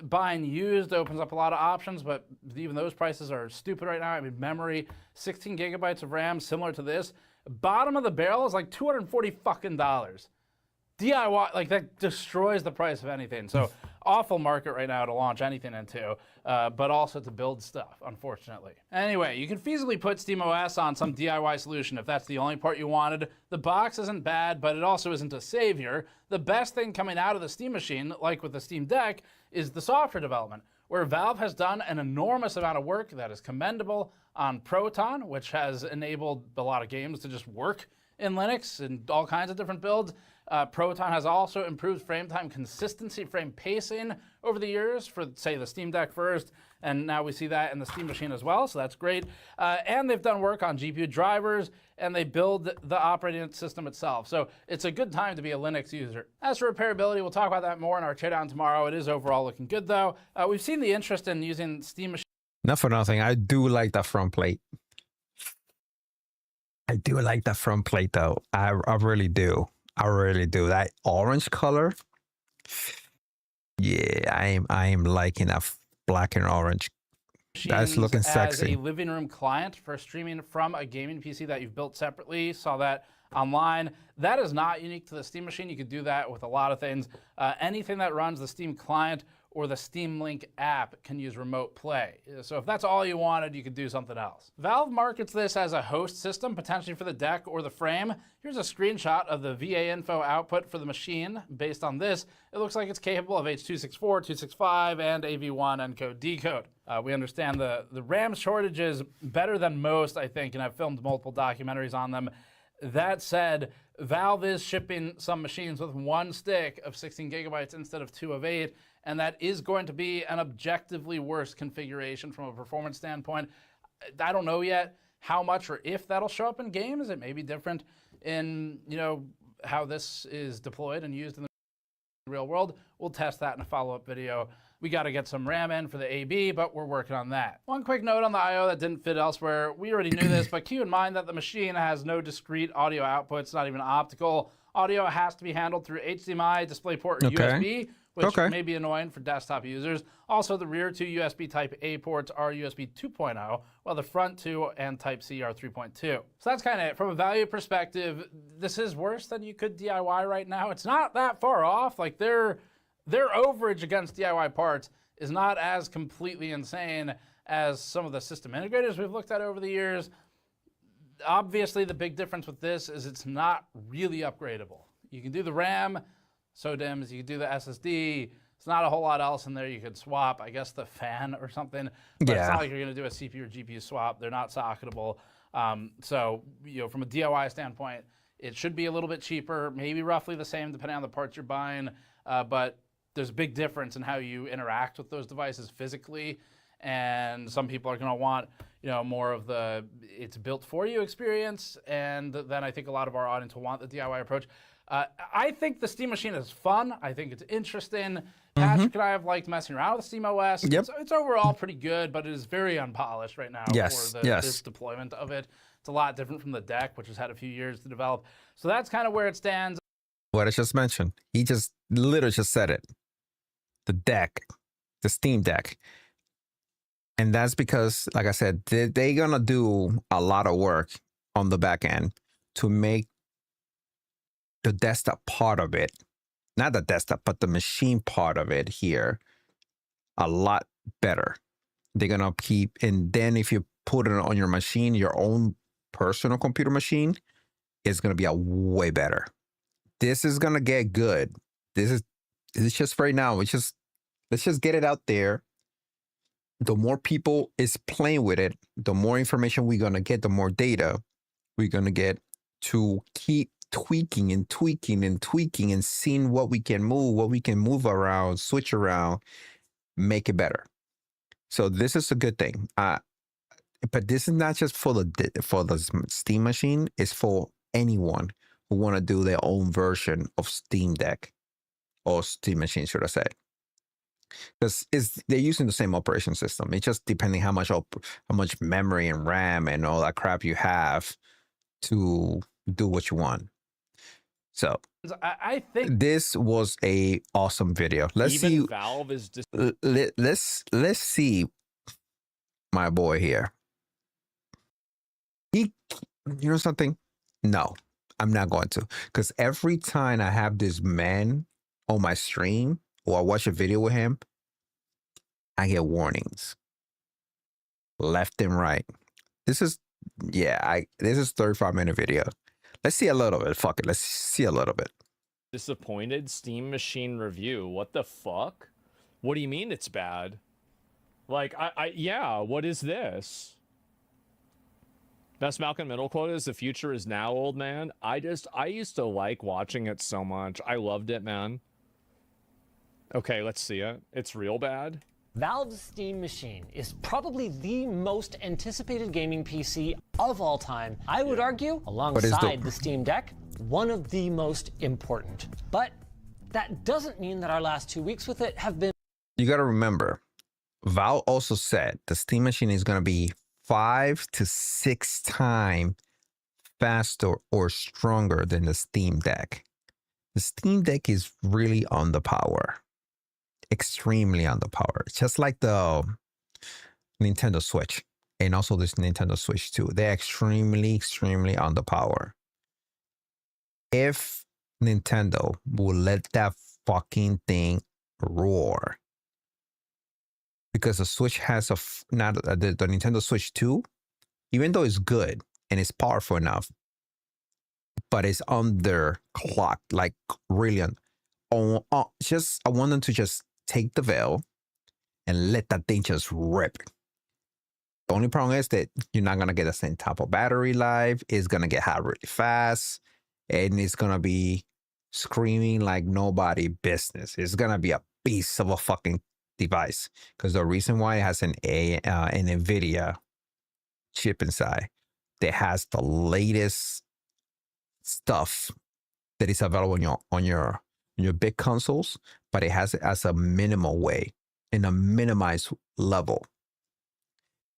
buying used opens up a lot of options, but even those prices are stupid right now. I mean, memory, 16 gigabytes of RAM, similar to this. Bottom of the barrel is like $240 fucking. DIY, like that destroys the price of anything. So awful market right now to launch anything into, but also to build stuff, unfortunately. Anyway, you can feasibly put SteamOS on some DIY solution if that's the only part you wanted. The box isn't bad, but it also isn't a savior. The best thing coming out of the Steam machine, like with the Steam Deck, is the software development, where Valve has done an enormous amount of work that is commendable on Proton, which has enabled a lot of games to just work in Linux and all kinds of different builds. Proton has also improved frame time consistency, frame pacing over the years for, say, the Steam Deck first, and now we see that in the Steam Machine as well, so that's great. And they've done work on GPU drivers, and they build the operating system itself. So it's a good time to be a Linux user. As for repairability, we'll talk about that more in our teardown tomorrow. It is overall looking good, though. We've seen the interest in using Steam Machine. Not for nothing, I do like the front plate. I do like the front plate, though. I really do. I really do. That orange color, yeah, I am liking that black and orange. That's looking sexy. As a living room client for streaming from a gaming PC that you've built separately. Saw that online. That is not unique to the Steam Machine. You could do that with a lot of things. Anything that runs the Steam client or the Steam Link app can use remote play. So if that's all you wanted, you could do something else. Valve markets this as a host system, potentially for the deck or the frame. Here's a screenshot of the VA info output for the machine. Based on this, it looks like it's capable of H.264, 265, and AV1 encode decode. We understand the RAM shortages better than most, I think, and I've filmed multiple documentaries on them. That said, Valve is shipping some machines with one stick of 16 gigabytes instead of 2 of 8, and that is going to be an objectively worse configuration from a performance standpoint. I don't know yet how much or if that'll show up in games. It may be different in, how this is deployed and used in the real world. We'll test that in a follow-up video. We got to get some RAM in for the AB, but we're working on that. One quick note on the I.O. that didn't fit elsewhere. We already knew this, but keep in mind that the machine has no discrete audio outputs, not even optical. Audio has to be handled through HDMI, DisplayPort, or USB, which may be annoying for desktop users. Also, the rear two USB Type-A ports are USB 2.0, while the front two and Type-C are 3.2. So that's kind of it. From a value perspective, this is worse than you could DIY right now. It's not that far off. Like, their overage against DIY parts is not as completely insane as some of the system integrators we've looked at over the years. Obviously, the big difference with this is it's not really upgradable. You can do the RAM, SODIMMs, you can do the SSD. It's not a whole lot else in there you could swap. I guess the fan or something. But it's not like you're going to do a CPU or GPU swap. They're not socketable. So, from a DIY standpoint, it should be a little bit cheaper, maybe roughly the same depending on the parts you're buying. But there's a big difference in how you interact with those devices physically. And some people are going to want, more of the it's built for you experience. And then I think a lot of our audience will want the DIY approach. I think the Steam Machine is fun. I think it's interesting. Patrick and I have liked messing around with Steam OS. Yep. It's overall pretty good, but it is very unpolished right now for this deployment of it. It's a lot different from the deck, which has had a few years to develop. So that's kind of where it stands. What I just mentioned, he just literally just said it. The deck, the Steam Deck. And that's because, like I said, they're going to do a lot of work on the back end to make the desktop part of it, not the desktop, but the machine part of it here, a lot better. They're going to keep, and then if you put it on your machine, your own personal computer machine, it's going to be a way better. This is going to get good. It's just right now. Let's just get it out there. The more people is playing with it, the more information we're going to get, the more data we're going to get to keep tweaking and tweaking and tweaking and seeing what we can move around, switch around, make it better. So this is a good thing. But this is not just for the Steam Machine. It's for anyone who want to do their own version of Steam Deck or Steam Machine, should I say? Because they're using the same operation system. It's just depending how much memory and RAM and all that crap you have to do what you want. So I think this was a awesome video. Let's see. Valve is just let's see my boy here. You know something? No, I'm not going to, because every time I have this man on my stream or I watch a video with him, I get warnings left and right. This is 35-minute video. Let's see a little bit. Fuck it. Let's see a little bit. Disappointed Steam Machine review. What the fuck? What do you mean it's bad? Like, yeah, what is this? Best Malcolm Middle quote is, "The future is now, old man." I used to like watching it so much. I loved it, man. Okay, let's see it. It's real bad. Valve's Steam Machine is probably the most anticipated gaming PC of all time. I would argue, alongside the Steam Deck, one of the most important. But that doesn't mean that our last 2 weeks with it have been... You got to remember, Valve also said the Steam Machine is going to be 5 to 6 times faster or stronger than the Steam Deck. The Steam Deck is really underpowered. Extremely underpowered. Just like the Nintendo Switch and also this Nintendo Switch 2. They're extremely underpowered. If Nintendo will let that fucking thing roar, because the Switch has the Nintendo Switch 2, even though it's good and it's powerful enough, but it's underclocked, like really. I want them to just take the veil and let that thing just rip. The only problem is that you're not going to get the same type of battery life. It's going to get hot really fast, and it's going to be screaming like nobody business. It's going to be a piece of a fucking device, because the reason why it has an NVIDIA chip inside that has the latest stuff that is available on your big consoles, but it has it as a minimal way, in a minimized level.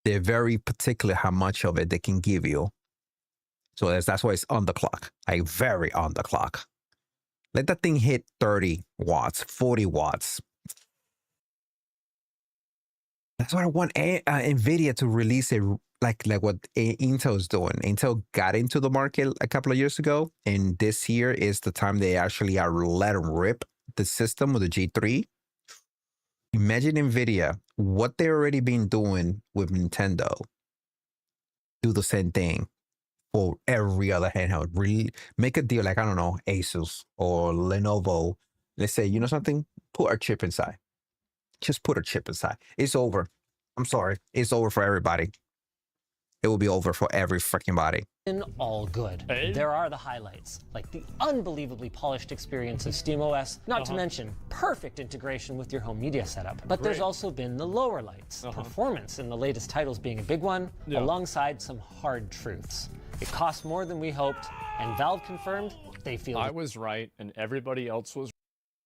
They're very particular how much of it they can give you. So that's why it's on the clock, like very on the clock. Let that thing hit 30 watts, 40 watts. That's what I want NVIDIA to release it, like what Intel is doing. Intel got into the market a couple of years ago, and this year is the time they actually are letting rip the system with the G3. Imagine NVIDIA, what they've already been doing with Nintendo. Do the same thing for every other handheld. Really make a deal like, I don't know, Asus or Lenovo. Let's say, you know something? Put a chip inside. Just put a chip inside. It's over. I'm sorry. It's over for everybody. It will be over for every freaking body. All good. Hey. There are the highlights, like the unbelievably polished experience of SteamOS, not to mention perfect integration with your home media setup. But there's also been the lower lights, performance in the latest titles being a big one, alongside some hard truths. It costs more than we hoped, and Valve confirmed they feel... I was right, and everybody else was...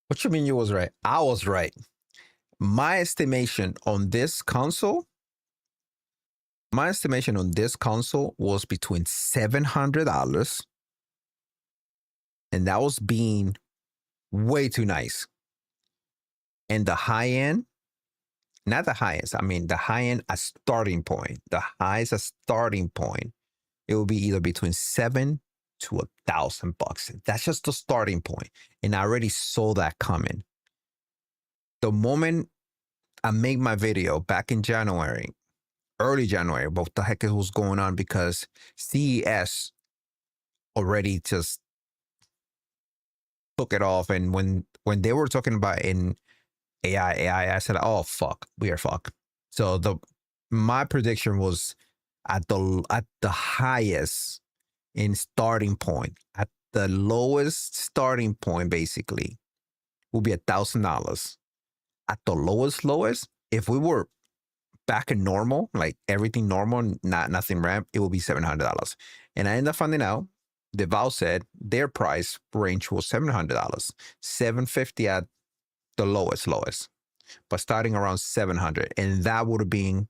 What you mean you was right? I was right. My estimation on this console was between $700, and that was being way too nice. And the high end, not the highest, I mean the high end, a starting point. The highest a starting point, it will be either between $700 to $1,000. That's just the starting point, and I already saw that coming. The moment I made my video back in January, early January, what the heck was going on, because CES already just took it off. And when they were talking about in AI, I said, oh, fuck, we are fucked. So my prediction was at the highest in starting point, at the lowest starting point, basically, will be $1,000. At the lowest, if we were back in normal, like everything normal, nothing ramp, it will be $700. And I ended up finding out the Valve said their price range was $700, $750 at the lowest, but starting around $700. And that would have been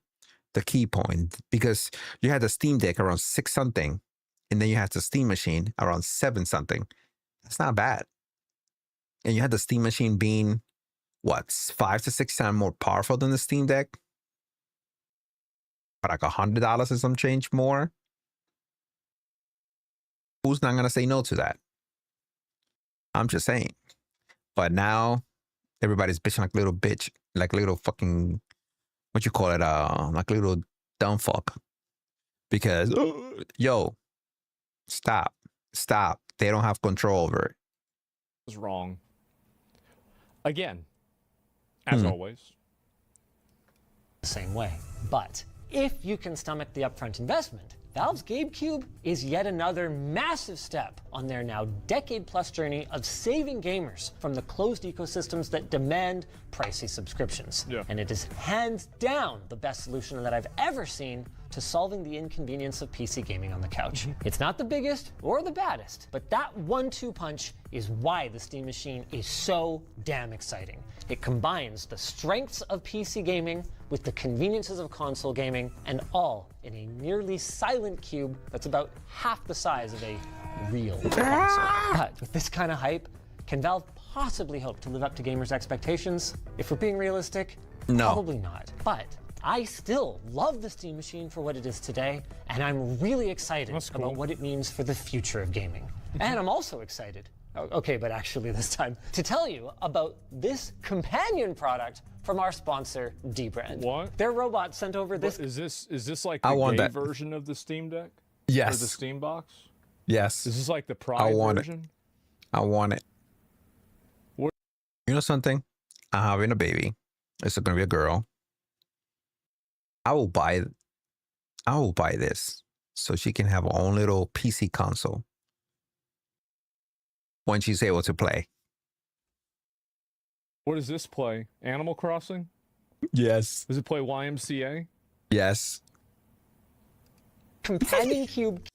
the key point, because you had the Steam Deck around 6 something, and then you had the Steam Machine around 7 something. That's not bad. And you had the Steam Machine being what, 5 to 6 times more powerful than the Steam Deck? But like $100 and some change more? Who's not going to say no to that? I'm just saying. But now, everybody's bitching like a little bitch. Like a little fucking, what you call it? Like a little dumb fuck. Because, yo, stop. They don't have control over it. Was wrong. Again, as always. The same way. But if you can stomach the upfront investment, Valve's GameCube is yet another massive step on their now decade-plus journey of saving gamers from the closed ecosystems that demand pricey subscriptions. Yeah. And it is hands down the best solution that I've ever seen to solving the inconvenience of PC gaming on the couch. It's not the biggest or the baddest, but that 1-2 punch is why the Steam Machine is so damn exciting. It combines the strengths of PC gaming with the conveniences of console gaming, and all in a nearly silent cube that's about half the size of a real console. But with this kind of hype, can Valve possibly hope to live up to gamers' expectations? If we're being realistic, No. probably not. But I still love the Steam Machine for what it is today, and I'm really excited That's cool. about what it means for the future of gaming. And I'm also excited, okay, but actually this time, to tell you about this companion product from our sponsor, Dbrand. What? Their robot sent over this. Is this like I the want gay that. version of the Steam Deck? Yes. Or the Steam Box? Yes. Is this like the Pride want it. version? I want it. What- You know something? I'm having a baby. It's gonna be a girl. I will buy this so she can have her own little PC console when she's able to play. What does this play? Animal Crossing? Yes. Does it play YMCA? Yes. Companion cube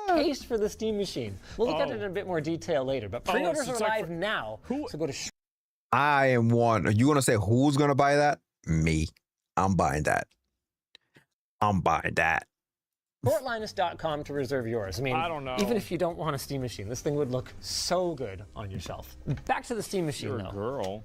case for the Steam Machine. We'll look at it in a bit more detail later, but pre-orders so it's are like live now. So go to I am one. You want to say who's gonna buy that? Me. I'm buying that. I'm buying that. shortlinus.com to reserve yours. I mean, I don't know. even if you don't want a Steam Machine, this thing would look so good on your shelf. Back to the Steam Machine, You're a though. girl.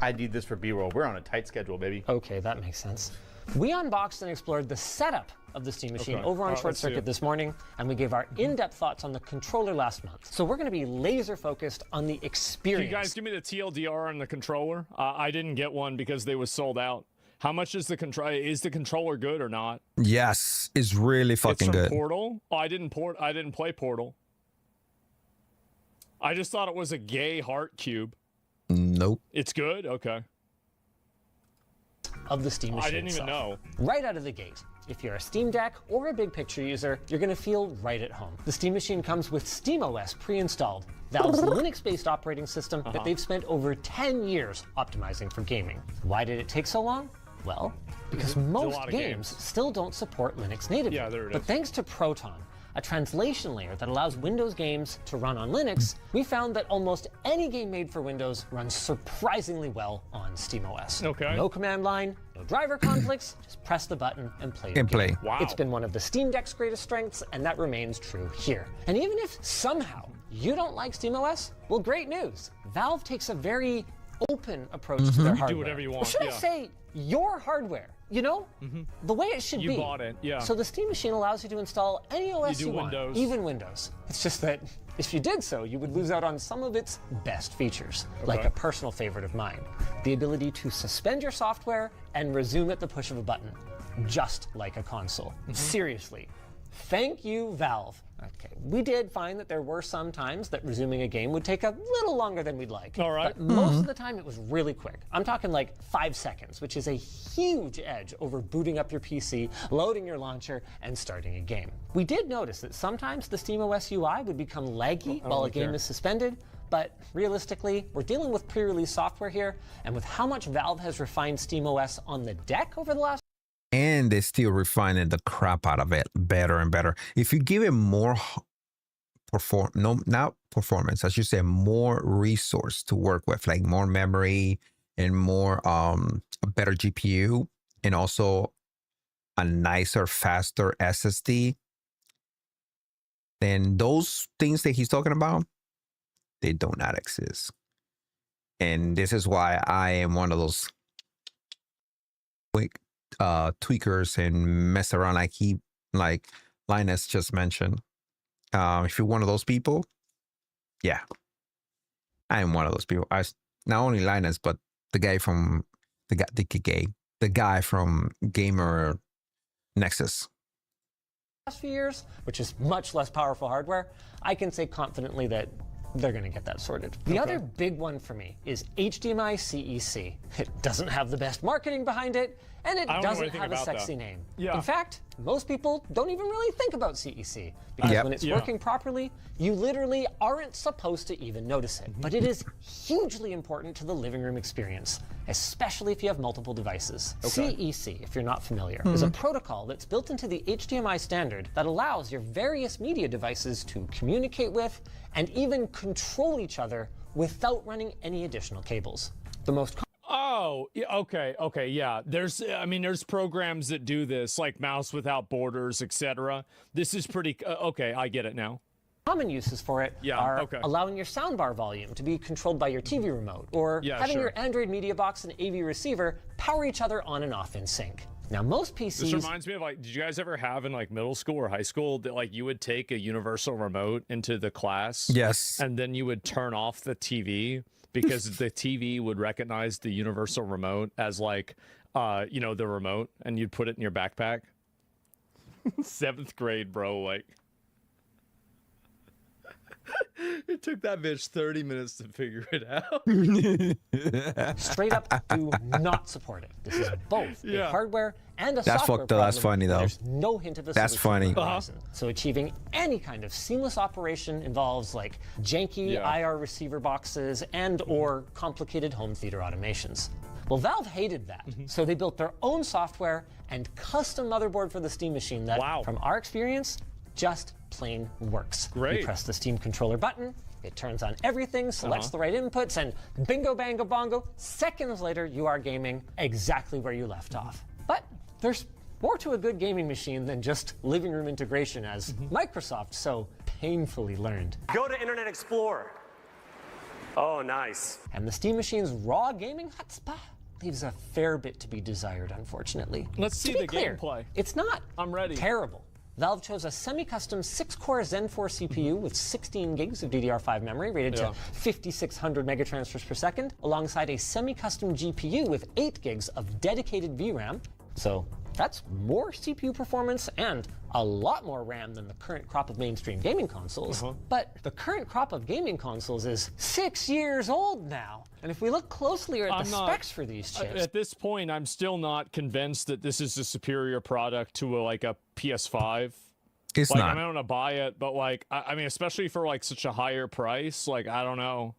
I need this for B-roll. We're on a tight schedule, baby. Okay, that makes sense. We unboxed and explored the setup of the Steam Machine Okay. over on Let's Short see Circuit it. this morning, and we gave our in-depth thoughts on the controller last month. So we're going to be laser focused on the Can experience. you guys give me the TLDR on the controller? I didn't get one because they was sold out. How much is the controller? Is the controller good or not? Yes, it's really It's fucking from good. Portal. Oh, I didn't play Portal. I just thought it was a gay heart cube. Nope. It's good. Okay. of the Steam Machine I didn't even itself. know. Right out of the gate, if you're a Steam Deck or a big picture user, you're going to feel right at home. The Steam Machine comes with SteamOS pre-installed, Valve's Linux-based operating system that they've spent over 10 years optimizing for gaming. Why did it take so long? Well, because most lot of games games. still don't support Linux natively. Yeah, there it But is. thanks to Proton, a translation layer that allows Windows games to run on Linux, we found that almost any game made for Windows runs surprisingly well on SteamOS. Okay. No command line, no driver conflicts, just press the button and play your And play. game. Wow. It's been one of the Steam Deck's greatest strengths, and that remains true here. And even if somehow you don't like SteamOS, well, great news. Valve takes a very open approach to their hardware. Do whatever you want, Or should I yeah. say your hardware? You know, the way it should You be. bought it, yeah. So the Steam Machine allows you to install any OS do you want, Windows. even Windows. It's just that if you did so, you would lose out on some of its best features, like a personal favorite of mine, the ability to suspend your software and resume at the push of a button, just like a console. Seriously, thank you, Valve. Okay, we did find that there were some times that resuming a game would take a little longer than we'd like. All right. But most of the time it was really quick. I'm talking like 5 seconds, which is a huge edge over booting up your PC, loading your launcher, and starting a game. We did notice that sometimes the SteamOS UI would become laggy while a game is suspended, but realistically, we're dealing with pre-release software here, and with how much Valve has refined SteamOS on the deck over the last And they're still refining the crap out of it better and better. If you give it more not performance, I should say more resource to work with, like more memory and more a better GPU, and also a nicer, faster SSD, then those things that he's talking about, they do not exist. And this is why I am one of those quick tweakers and mess around like Linus just mentioned. If you're one of those people, yeah, I am one of those people. Not only Linus, but the guy from the guy from Gamer Nexus. few years, which is much less powerful hardware, I can say confidently that they're going to get that sorted. The other big one for me is HDMI CEC. It doesn't have the best marketing behind it, and it doesn't have a sexy name. In fact, most people don't even really think about CEC, because when it's working properly, you literally aren't supposed to even notice it. But it is hugely important to the living room experience, especially if you have multiple devices. CEC, if you're not familiar, is a protocol that's built into the HDMI standard that allows your various media devices to communicate with and even control each other without running any additional cables. The most Oh, okay, yeah. There's programs that do this, like Mouse Without Borders, etc. This is pretty, okay, I get it now. common uses for it are allowing your soundbar volume to be controlled by your TV remote, or having your Android media box and AV receiver power each other on and off in sync. Now, most PCs... This reminds me of, like, did you guys ever have in, like, middle school or high school that, like, you would take a universal remote into the class? Yes. And then you would turn off the TV because the TV would recognize the universal remote as, like, you know, the remote, and you'd put it in your backpack? 7th grade, bro, like... It took that bitch 30 minutes to figure it out. Straight up do not support it. This is both a hardware and a software fucked problem. up. That's funny, though. There's no hint of a That's solution funny. on the horizon. So achieving any kind of seamless operation involves like janky IR receiver boxes and or complicated home theater automations. Well, Valve hated that, so they built their own software and custom motherboard for the Steam machine that, from our experience, just plain works. Great. You press the Steam controller button, it turns on everything, selects the right inputs, and bingo, bango, bongo, seconds later, you are gaming exactly where you left off. But there's more to a good gaming machine than just living room integration, as Microsoft so painfully learned. Go to Internet Explorer. Oh, nice. And the Steam machine's raw gaming hotspot leaves a fair bit to be desired, unfortunately. Let's see the gameplay. It's not I'm ready. terrible. Valve chose a semi-custom 6-core Zen 4 CPU with 16 gigs of DDR5 memory rated to 5,600 megatransfers per second, alongside a semi-custom GPU with 8 gigs of dedicated VRAM. So that's more CPU performance and a lot more RAM than the current crop of mainstream gaming consoles. But the current crop of gaming consoles is 6 years old now. And if we look closely at the specs for these chips... At this point, I'm still not convinced that this is a superior product to like a PS5. It's like, not. I mean, I'm gonna buy it, but like, I mean, especially for like such a higher price, like, I don't know.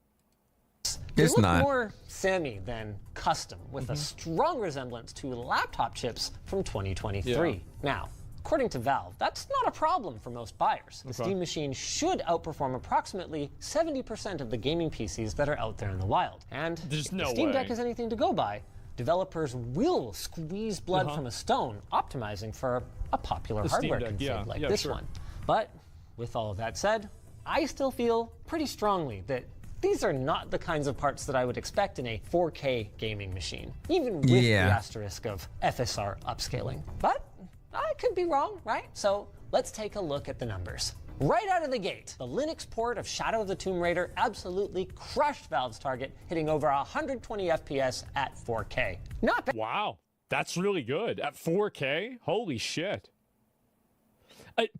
They look more semi than custom, with a strong resemblance to laptop chips from 2023. Now, according to Valve, that's not a problem for most buyers. The Steam machine should outperform approximately 70% of the gaming PCs that are out there in the wild. And if the Steam Deck is anything to go by, developers will squeeze blood from a stone, optimizing for a popular hardware config like this one. But with all of that said, I still feel pretty strongly that these are not the kinds of parts that I would expect in a 4K gaming machine, even with the asterisk of FSR upscaling. But I could be wrong, right? So let's take a look at the numbers. Right out of the gate, the Linux port of Shadow of the Tomb Raider absolutely crushed Valve's target, hitting over 120 FPS at 4K. Not bad. Wow, that's really good. At 4K? Holy shit.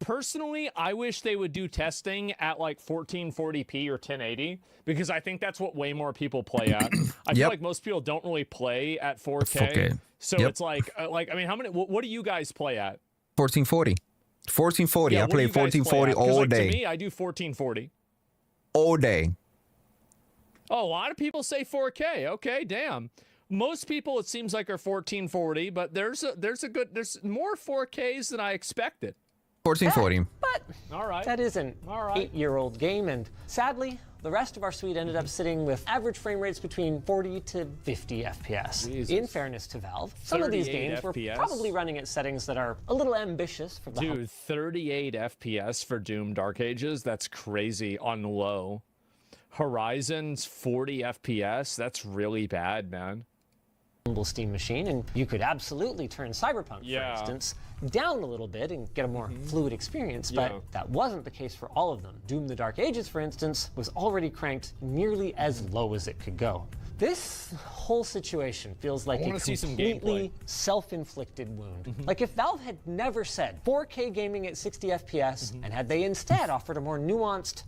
Personally, I wish they would do testing at like 1440p or 1080, because I think that's what way more people play at. I feel like most people don't really play at 4K. So it's like I mean, how many? What do you guys play at? 1440. 1440. I play 1440 all day. To me, I do 1440 all day. Oh, a lot of people say 4K. Okay, damn. Most people, it seems like, are 1440, but there's more 4Ks than I expected. 1440. But that is an 8-year-old game, and sadly, the rest of our suite ended up sitting with average frame rates between 40 to 50 FPS. In fairness to Valve, some of these games were probably running at settings that are a little ambitious for the... Dude, 38 FPS for Doom Dark Ages? That's crazy on low. Horizon's 40 FPS? That's really bad, man. Steam machine, and you could absolutely turn Cyberpunk, for instance, down a little bit and get a more fluid experience, but that wasn't the case for all of them. Doom the Dark Ages, for instance, was already cranked nearly as low as it could go. This whole situation feels like a completely self-inflicted wound. Like if Valve had never said 4K gaming at 60 FPS, and had they instead offered a more nuanced,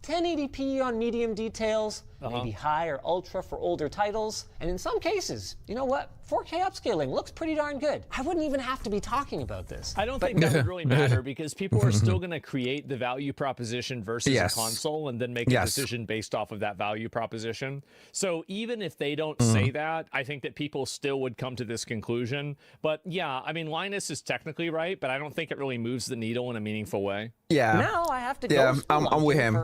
1080p on medium details, maybe high or ultra for older titles, and in some cases, you know what? 4K upscaling looks pretty darn good. I wouldn't even have to be talking about this. I don't think that would really matter because people are still going to create the value proposition versus a console and then make a decision based off of that value proposition. So even if they don't say that, I think that people still would come to this conclusion. But yeah, I mean, Linus is technically right, but I don't think it really moves the needle in a meaningful way. Yeah. Now I have to go. Yeah, I'm with him.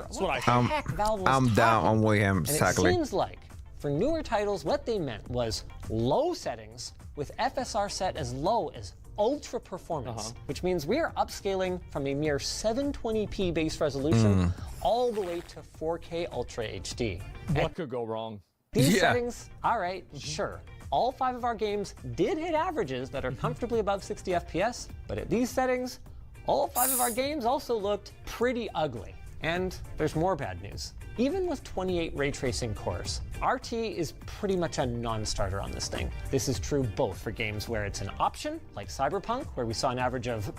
I'm down. I'm with him. Exactly. It seems like for newer titles, what they meant was low settings with FSR set as low as ultra performance, which means we are upscaling from a mere 720p base resolution all the way to 4K Ultra HD. What could go wrong? These settings, all right, sure. All 5 of our games did hit averages that are comfortably above 60 FPS, but at these settings, all 5 of our games also looked pretty ugly. And there's more bad news. Even with 28 ray tracing cores, RT is pretty much a non-starter on this thing. This is true both for games where it's an option, like Cyberpunk, where we saw an average of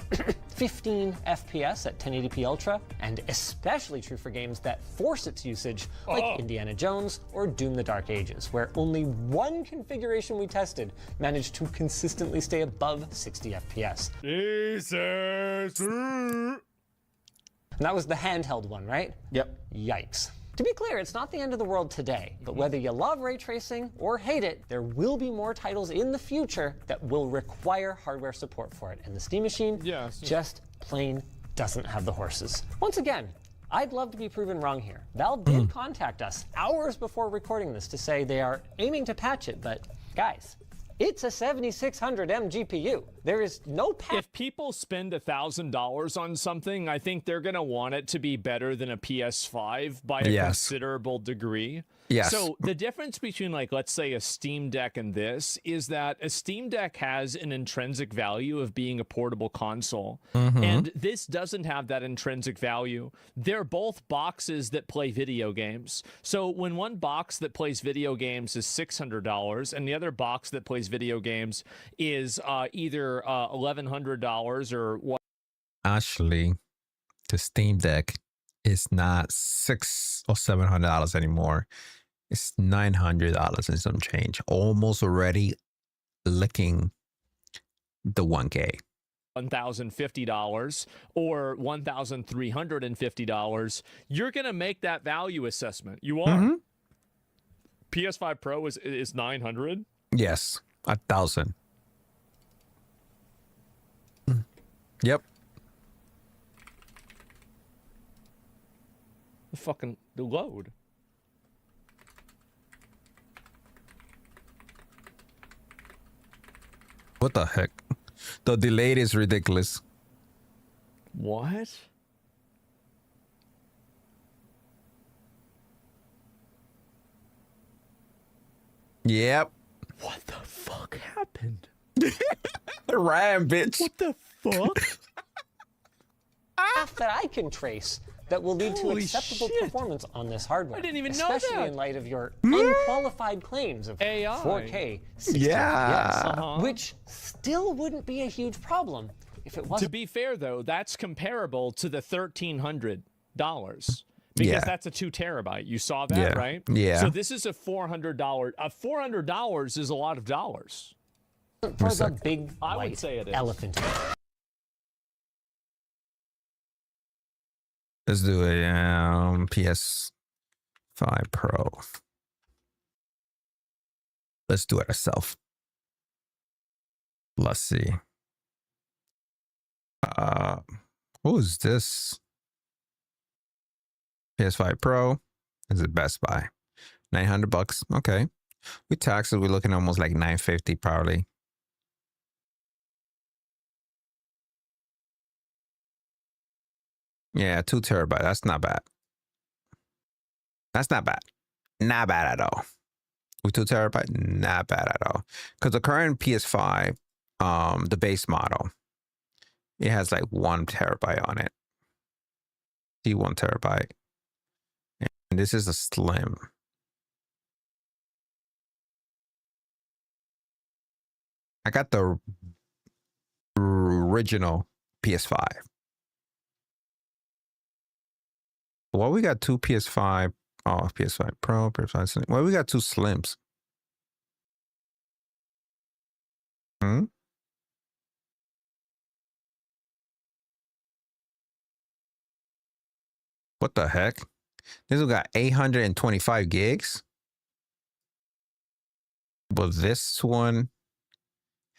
15 FPS at 1080p Ultra, and especially true for games that force its usage, like Indiana Jones or Doom: The Dark Ages, where only one configuration we tested managed to consistently stay above 60 FPS. Jesus! And that was the handheld one, right? Yep. Yikes. To be clear, it's not the end of the world today, but whether you love ray tracing or hate it, there will be more titles in the future that will require hardware support for it, and the Steam Machine just plain doesn't have the horses. Once again, I'd love to be proven wrong here. Valve did contact us hours before recording this to say they are aiming to patch it, but guys, it's a 7600M GPU. There is no patch. If people spend $1,000 on something, I think they're going to want it to be better than a PS5 by a considerable degree. Yes. So the difference between, like, let's say a Steam Deck and this is that a Steam Deck has an intrinsic value of being a portable console. And this doesn't have that intrinsic value. They're both boxes that play video games. So when one box that plays video games is $600 and the other box that plays video games is either $1,100 or what? Actually, the Steam Deck is not $600 or $700 anymore. It's $900 and some change, almost already licking the 1K. $1,050 or $1,350. You're going to make that value assessment. You are. PS5 Pro is $900. Yes, 1,000. Yep. The load. What the heck? The delay is ridiculous. What? Yep. What the fuck happened? Ram, bitch. What the fuck? That I can trace that will lead to acceptable performance on this hardware. I didn't even know that. Especially in light of your unqualified claims of AI. 4K 60 FPS, which still wouldn't be a huge problem if it wasn't. To be fair, though, that's comparable to the $1,300 because that's a 2 terabyte. You saw that, right? Yeah. So this is a $400. $400 is a lot of dollars. For the big I would say it is. elephant. Let's do it. PS5 Pro. Let's do it ourselves. Let's see. What is this? PS5 Pro. Is it Best Buy? $900. Okay. With taxes, we're looking almost like $950 probably. Yeah, 2 terabyte. That's not bad. That's not bad. Not bad at all. With 2 terabyte, not bad at all. Because the current PS5, the base model, it has like 1 terabyte on it. See, 1 terabyte. And this is a slim. I got the original PS5. Well, we got two PS5. Oh, PS5 Pro, PS5 Slim. Well, we got two Slims. What the heck? This one got 825 gigs. But this one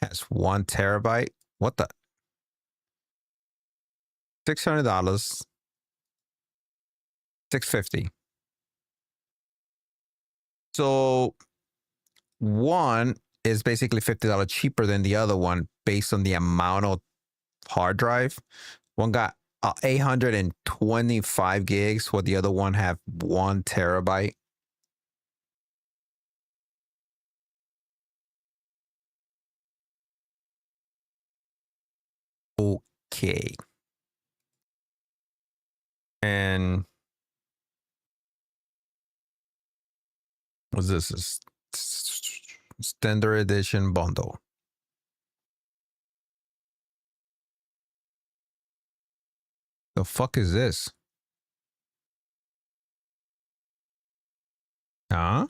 has 1 terabyte. What the? $600. $650. So one is basically $50 cheaper than the other one based on the amount of hard drive. One got 825 gigs, while the other one have 1 terabyte. Okay. And what's this? Is standard edition bundle. The fuck is this? Huh?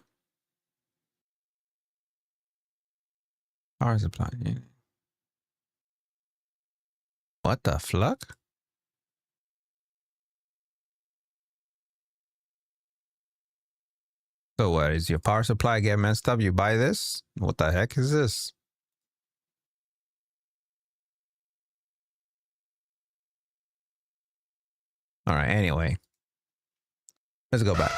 Power supply. What the fuck? So what, is your power supply get messed up? You buy this? What the heck is this? All right, anyway. Let's go back.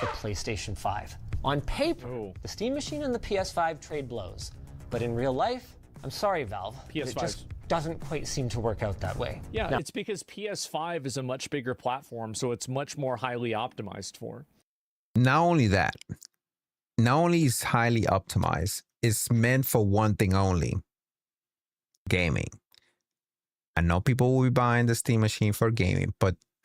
The PlayStation 5. On paper, the Steam Machine and the PS5 trade blows. But in real life, I'm sorry, Valve, it just doesn't quite seem to work out that way. Yeah, it's because PS5 is a much bigger platform, so it's much more highly optimized for. Not only that, not only is highly optimized, it's meant for one thing only: gaming. I know people will be buying the Steam Machine for gaming,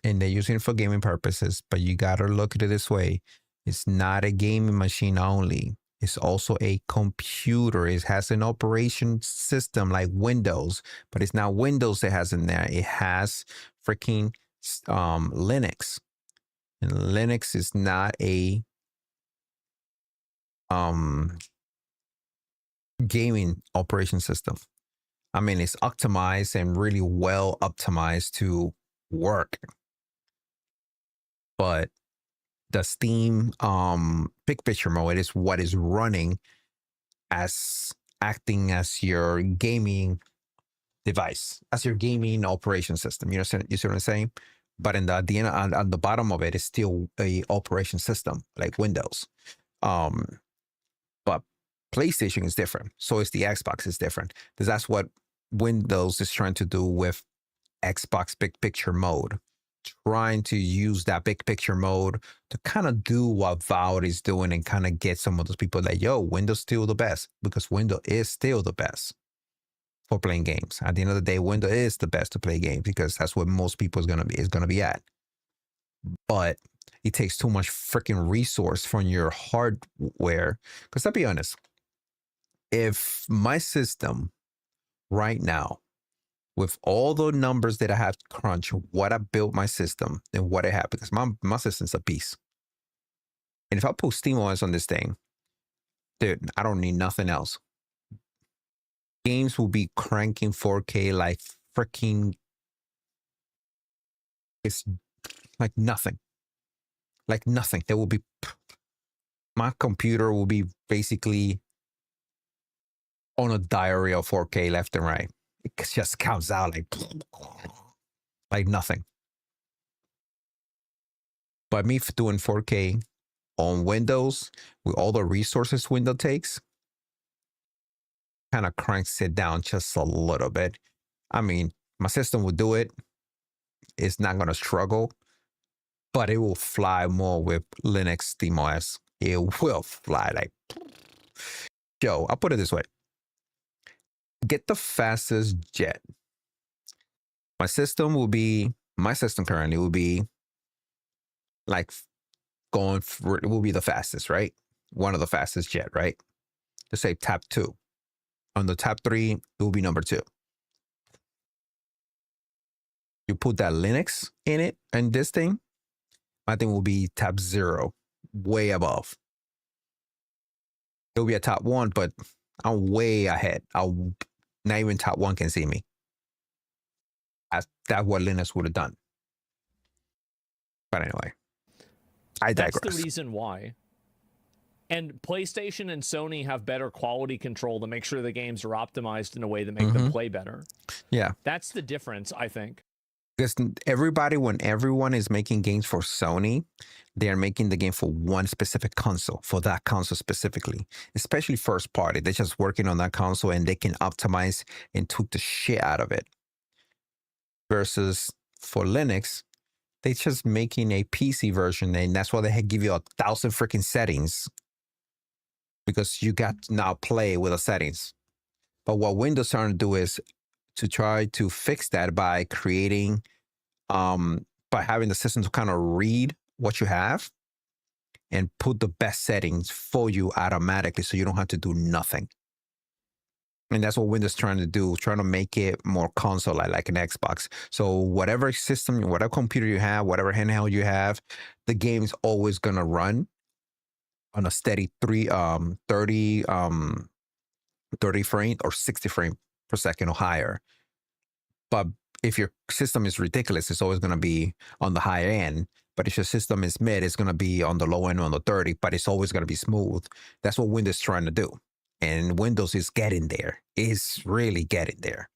and they're using it for gaming purposes, but you gotta look at it this way. It's not a gaming machine only. It's also a computer. It has an operation system like Windows, but it's not Windows that has in there. It has freaking Linux. And Linux is not a gaming operation system. I mean, it's optimized and really well optimized to work. But the Steam big picture mode is what is running as acting as your gaming device, as your gaming operation system. You see what I'm saying? But in the end, on the bottom of it is still a operation system like Windows. But PlayStation is different. So is the Xbox is different. Because that's what Windows is trying to do with Xbox big picture mode. Trying to use that big picture mode to kind of do what Valve is doing and kind of get some of those people like, yo, Windows still the best, because Windows is still the best for playing games. At the end of the day, Windows is the best to play games because that's what most people is gonna be at. But it takes too much freaking resource from your hardware. Because I'll be honest, if my system right now, with all the numbers that I have to crunch, what I built my system and what I have, because my system's a beast. And if I put SteamOS on this thing, dude, I don't need nothing else. Games will be cranking 4K like freaking, it's like nothing. Like nothing. There will be, my computer will be basically on a diary of 4K left and right. It just comes out like nothing. But me doing 4K on Windows with all the resources Windows takes, kind of cranks it down just a little bit. I mean, my system will do it. It's not going to struggle, but it will fly more with Linux SteamOS. It will fly like, yo, I'll put it this way. Get the fastest jet. My system currently will be like going for, it will be the fastest, right? One of the fastest jet, right? Let's say Tab 2. On the Tab 3, it will be number 2. You put that Linux in it and this thing, I think will be top 0, way above. It'll be a top 1, but I'm way ahead. Not even top 1 can see me. That's what Linux would have done. But anyway, I digress. That's the reason why. And PlayStation and Sony have better quality control to make sure the games are optimized in a way that make them play better. Yeah. That's the difference, I think. Because when everyone is making games for Sony, they are making the game for one specific console, for that console specifically, especially first party. They're just working on that console and they can optimize and tweak the shit out of it. Versus for Linux, they're just making a PC version, and that's why they give you 1,000 freaking settings, because you got to now play with the settings. But what Windows is trying to do is to try to fix that by creating, by having the system to kind of read what you have and put the best settings for you automatically, so you don't have to do nothing. And that's what Windows is trying to do, trying to make it more console-like, like an Xbox. So whatever system, whatever computer you have, whatever handheld you have, the game's always going to run on a steady 30 frame or 60 frame per second or higher. But if your system is ridiculous, it's always going to be on the higher end. But if your system is mid, it's going to be on the low end, on the 30, but it's always going to be smooth. That's what Windows is trying to do. And Windows is getting there. It's really getting there.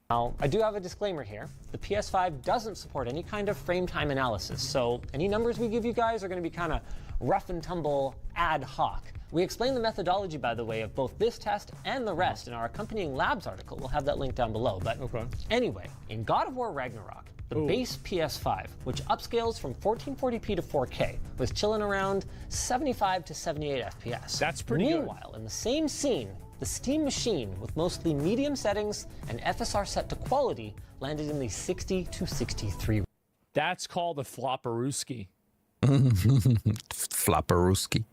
Now, I do have a disclaimer here. The PS5 doesn't support any kind of frame time analysis, so any numbers we give you guys are going to be kind of rough and tumble ad hoc. We explain the methodology, by the way, of both this test and the rest in our accompanying labs article. We'll have that link down below. But anyway, in God of War Ragnarok, the base PS5, which upscales from 1440p to 4K, was chilling around 75 to 78 FPS. That's pretty good. Meanwhile, in the same scene, the Steam Machine, with mostly medium settings and FSR set to quality, landed in the 60 to 63. That's called a flopperooski. Flopperooski.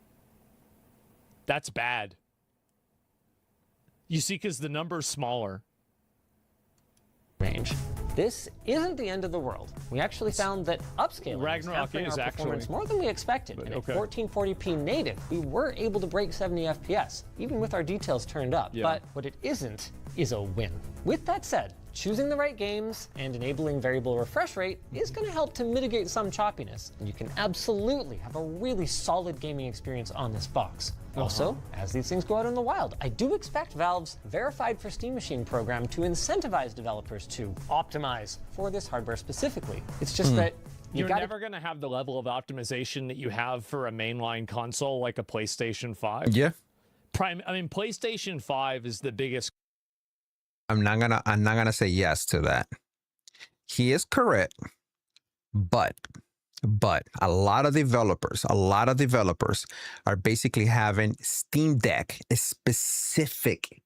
That's bad. You see, because the number's smaller. Range. This isn't the end of the world. We actually found that upscaling Ragnarok is hampering our performance actually more than we expected. And at 1440p native, we were able to break 70 FPS, even with our details turned up. Yeah. But what it isn't is a win. With that said, choosing the right games and enabling variable refresh rate is going to help to mitigate some choppiness. And you can absolutely have a really solid gaming experience on this box. Also, as these things go out in the wild, I do expect Valve's Verified for Steam Machine program to incentivize developers to optimize for this hardware specifically. It's just that you're never going to have the level of optimization that you have for a mainline console like a PlayStation 5. Yeah. PlayStation 5 is the biggest. I'm not gonna say yes to that. He is correct, but a lot of developers are basically having Steam Deck specific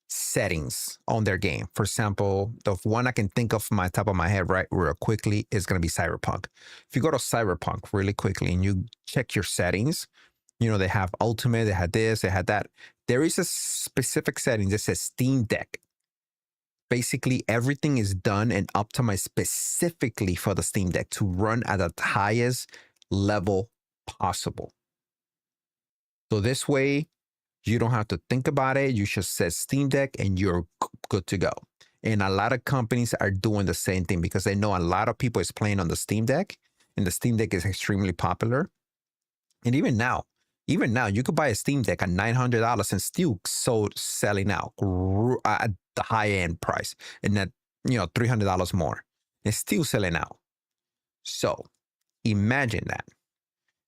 settings on their game. For example, the one I can think of from my top of my head right real quickly is going to be Cyberpunk. If you go to Cyberpunk really quickly and you check your settings, you know, they have Ultimate, they had this, they had that. There is a specific setting that says Steam Deck. Basically, everything is done and optimized specifically for the Steam Deck to run at the highest level possible. So this way, you don't have to think about it. You just set Steam Deck and you're good to go. And a lot of companies are doing the same thing because they know a lot of people is playing on the Steam Deck, and the Steam Deck is extremely popular. And even now, you could buy a Steam Deck at $900 and still selling out at the high end price, and that, $300 more. It's still selling out. So imagine that.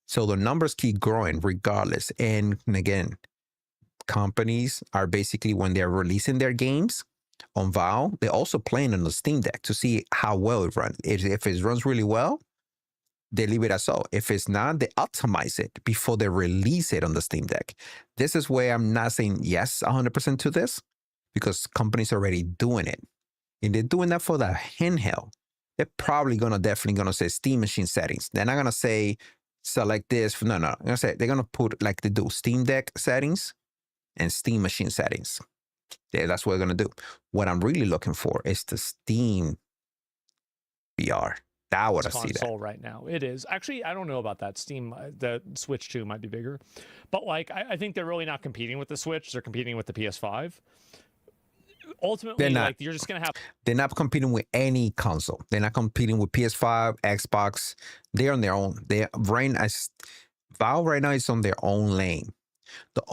So the numbers keep growing regardless. And again, companies are basically, when they're releasing their games on Valve, they're also playing on the Steam Deck to see how well it runs. If it runs really well, they leave it as so. If it's not, they optimize it before they release it on the Steam Deck. This is where I'm not saying yes 100% to this, because companies are already doing it. And they're doing that for the handheld. They're probably definitely gonna say Steam Machine settings. They're not gonna say select this. No. They're gonna put, like they do, Steam Deck settings and Steam Machine settings. Yeah, that's what they're gonna do. What I'm really looking for is the Steam VR. I would have seen console that right now. It is actually. I don't know about that. Steam, the Switch 2 might be bigger, but like I think they're really not competing with the Switch. They're competing with the PS5. Ultimately, like you're just gonna have. They're not competing with any console. They're not competing with PS5, Xbox. They're on their own. Valve right now is on their own lane. The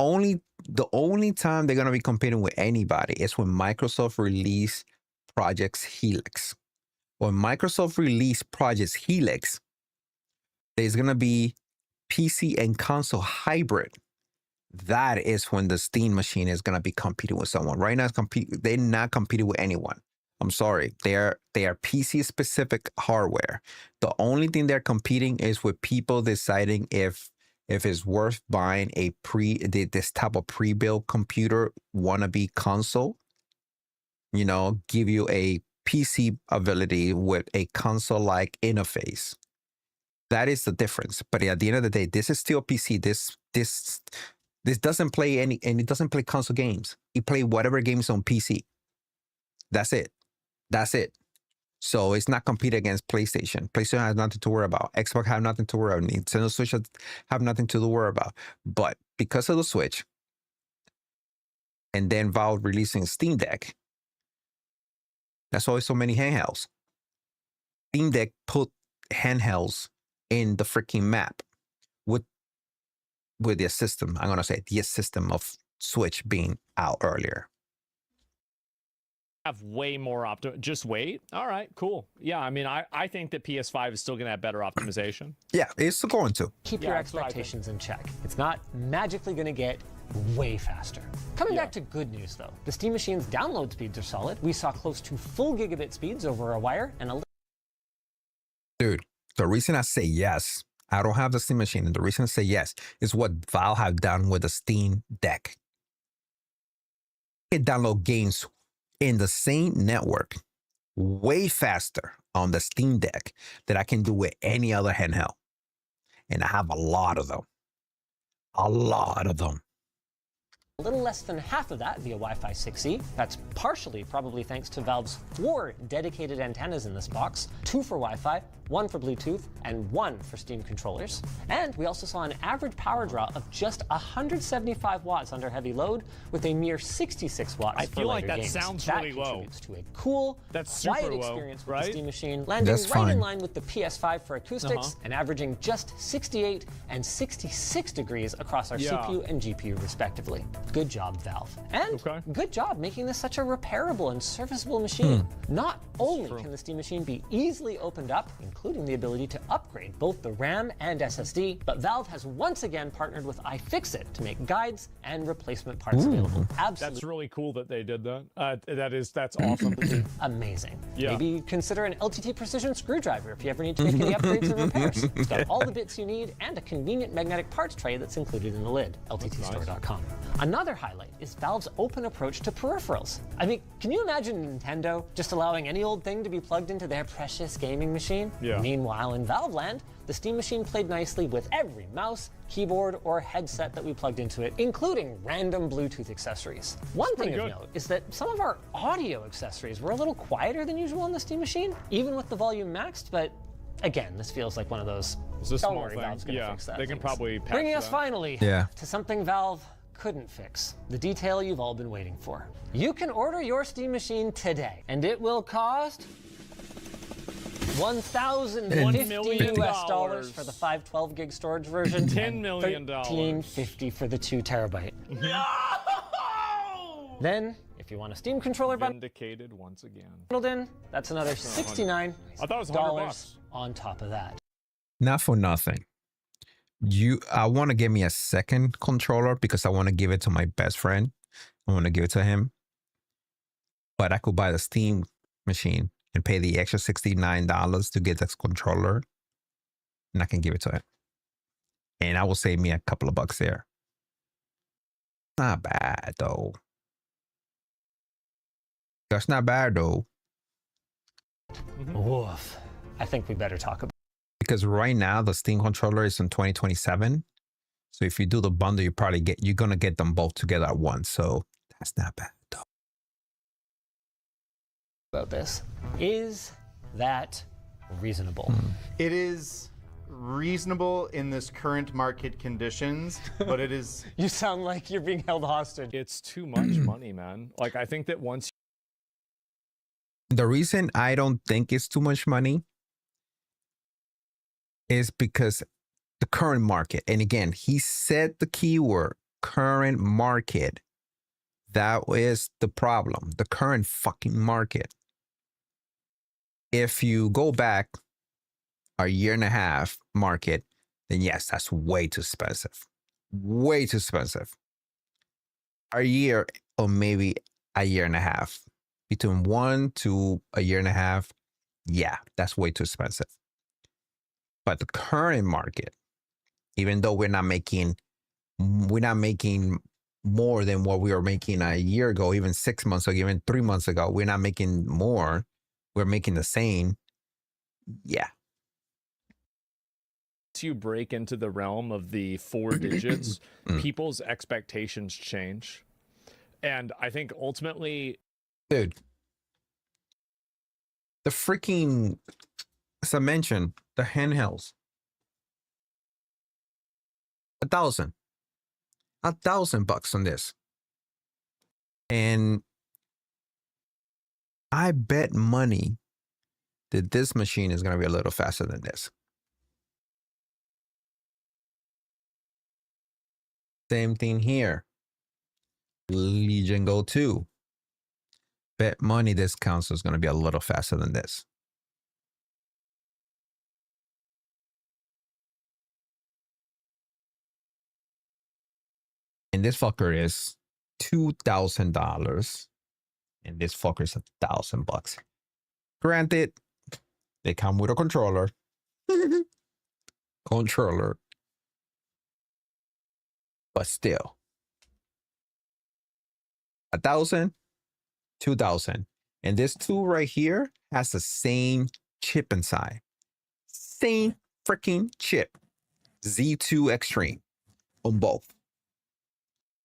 only time they're gonna be competing with anybody is when Microsoft release Project Helix. When Microsoft release Project Helix, there's gonna be PC and console hybrid. That is when the Steam machine is gonna be competing with someone. Right now, they're not competing with anyone. I'm sorry, they are PC specific hardware. The only thing they're competing is with people deciding if it's worth buying this type of pre-built computer wannabe console. You know, give you a PC ability with a console-like interface. That is the difference. But at the end of the day, this is still PC. This doesn't play and it doesn't play console games. It plays whatever games on PC. That's it. So it's not competing against PlayStation. PlayStation has nothing to worry about. Xbox have nothing to worry about. Nintendo Switch have nothing to worry about. But because of the Switch, and then Valve releasing Steam Deck, that's why so many handhelds. Steam Deck put handhelds in the freaking map with the system. I'm gonna say the system of Switch being out earlier. Have way more just wait. All right, cool. Yeah, I mean, I think that PS5 is still going to have better optimization. Yeah, it's going to. Keep your expectations in check. It's not magically going to get way faster. Coming back to good news, though. The Steam Machine's download speeds are solid. We saw close to full gigabit speeds over a wire and a... Dude, the reason I say yes, I don't have the Steam Machine, and the reason I say yes is what Valve have done with the Steam Deck. You can download games in the same network way faster on the Steam Deck than I can do with any other handheld. And I have a lot of them. A lot of them. A little less than half of that via Wi-Fi 6E. That's partially probably thanks to Valve's 4 dedicated antennas in this box, 2 for Wi-Fi, 1 for Bluetooth, and 1 for Steam controllers. And we also saw an average power draw of just 175 watts under heavy load, with a mere 66 watts I for feel like lighter that games. sounds that really low. Contributes to a cool, quiet experience with the Steam Machine, landing That's right fine. in line with the PS5 for acoustics, and averaging just 68 and 66 degrees across our CPU and GPU respectively. Good job, Valve. And good job making this such a repairable and serviceable machine. Not only can the Steam Machine be easily opened up, including the ability to upgrade both the RAM and SSD, but Valve has once again partnered with iFixit to make guides and replacement parts available. Absolutely. That's really cool that they did that. That's awesome. Amazing. Yeah. Maybe consider an LTT Precision screwdriver if you ever need to make any upgrades or repairs. It's got all the bits you need and a convenient magnetic parts tray that's included in the lid. LTTstore.com. Another highlight is Valve's open approach to peripherals. I mean, can you imagine Nintendo just allowing any old thing to be plugged into their precious gaming machine? Yeah. Meanwhile, in Valve land, the Steam Machine played nicely with every mouse, keyboard, or headset that we plugged into it, including random Bluetooth accessories. One thing of note is that some of our audio accessories were a little quieter than usual on the Steam Machine, even with the volume maxed, but again, this feels like one of those, don't worry, Valve's gonna fix that. They can probably patch Bringing that. us finally to something Valve couldn't fix, the detail you've all been waiting for. You can order your Steam Machine today, and it will cost $1,050 US for the 512 gig storage version. $10 million. $1,350 for the 2 terabyte. No! Then, if you want a Steam controller Vindicated once again. bundled in, that's another $69 I thought it was $100 on top of that. Not for nothing. I want to give me a second controller because I want to give it to my best friend. I want to give it to him. But I could buy the Steam Machine and pay the extra $69 to get this controller, and I can give it to him. And I will save me a couple of bucks there. Not bad, though. That's not bad, though. Oof. I think we better talk about Because right now, the Steam controller is in 2027. So if you do the bundle, you're going to get them both together at once. So that's not bad, though. this is that reasonable? It is reasonable in this current market conditions, but it is... You sound like you're being held hostage. It's too much money, man. Like, I think that once... The reason I don't think it's too much money is because the current market, and again, he said the keyword, current market. That is the problem, the current fucking market. If you go back a year and a half market, then yes, that's way too expensive. Way too expensive. A year or maybe a year and a half. Between 1 to a year and a half, yeah, that's way too expensive. But the current market, even though we're not making more than what we were making a year ago, even 6 months ago, even 3 months ago, we're not making more. We're making the same. Yeah. You break into the realm of the 4 digits, people's expectations change. And I think ultimately... Dude, the freaking, as I mentioned, the handhelds. $1,000 on this. And I bet money that this machine is going to be a little faster than this. Same thing here. Legion Go 2. Bet money this console is going to be a little faster than this. And this fucker is $2,000. And this fucker is $1,000. Granted, they come with a controller. But still. 1,000, 2,000. And this tool right here has the same chip inside. Same freaking chip. Z2 Extreme on both.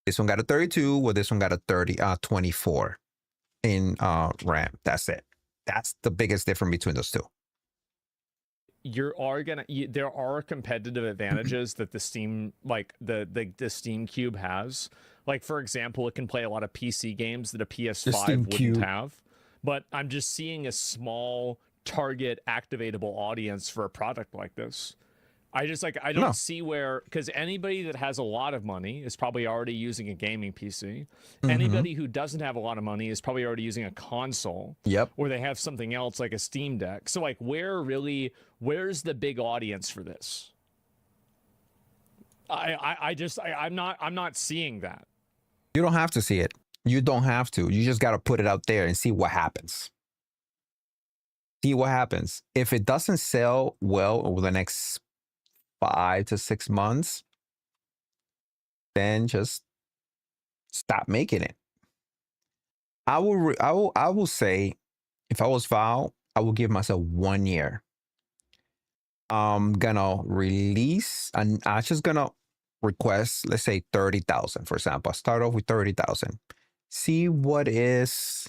This one got a 32, well, this one got a 24 in RAM. That's it. That's the biggest difference between those two. There are competitive advantages that the Steam, like the Steam Cube has. Like, for example, it can play a lot of PC games that a PS5 wouldn't have. But I'm just seeing a small target activatable audience for a product like this. I don't see where, because anybody that has a lot of money is probably already using a gaming PC. Anybody who doesn't have a lot of money is probably already using a console. Yep. Or they have something else like a Steam Deck. So like, where's the big audience for this? I'm not seeing that. You don't have to see it. You don't have to. You just got to put it out there and see what happens. See what happens. If it doesn't sell well over the next 5 to 6 months, then just stop making it. I will say, if I was Val, I will give myself 1 year. I'm gonna release, and I'm just gonna request, let's say 30,000, for example. I start off with 30,000. See what is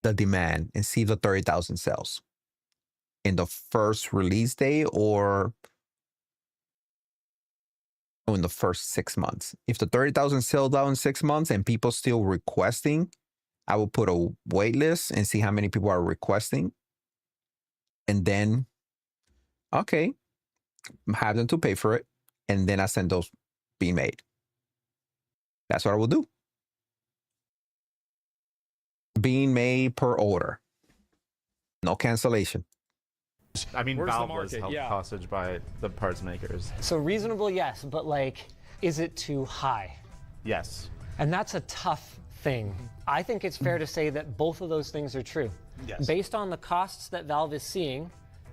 the demand and see if the 30,000 sells in the first release day or in the first 6 months. If the 30,000 sell out in 6 months and people still requesting, I will put a wait list and see how many people are requesting. And then, okay, have them to pay for it. And then I send those being made. That's what I will do. Being made per order. No cancellation. I mean, Where's Valve was held hostage by the parts makers. So reasonable, yes, but like, is it too high? Yes. And that's a tough thing. I think it's fair to say that both of those things are true. Yes. Based on the costs that Valve is seeing,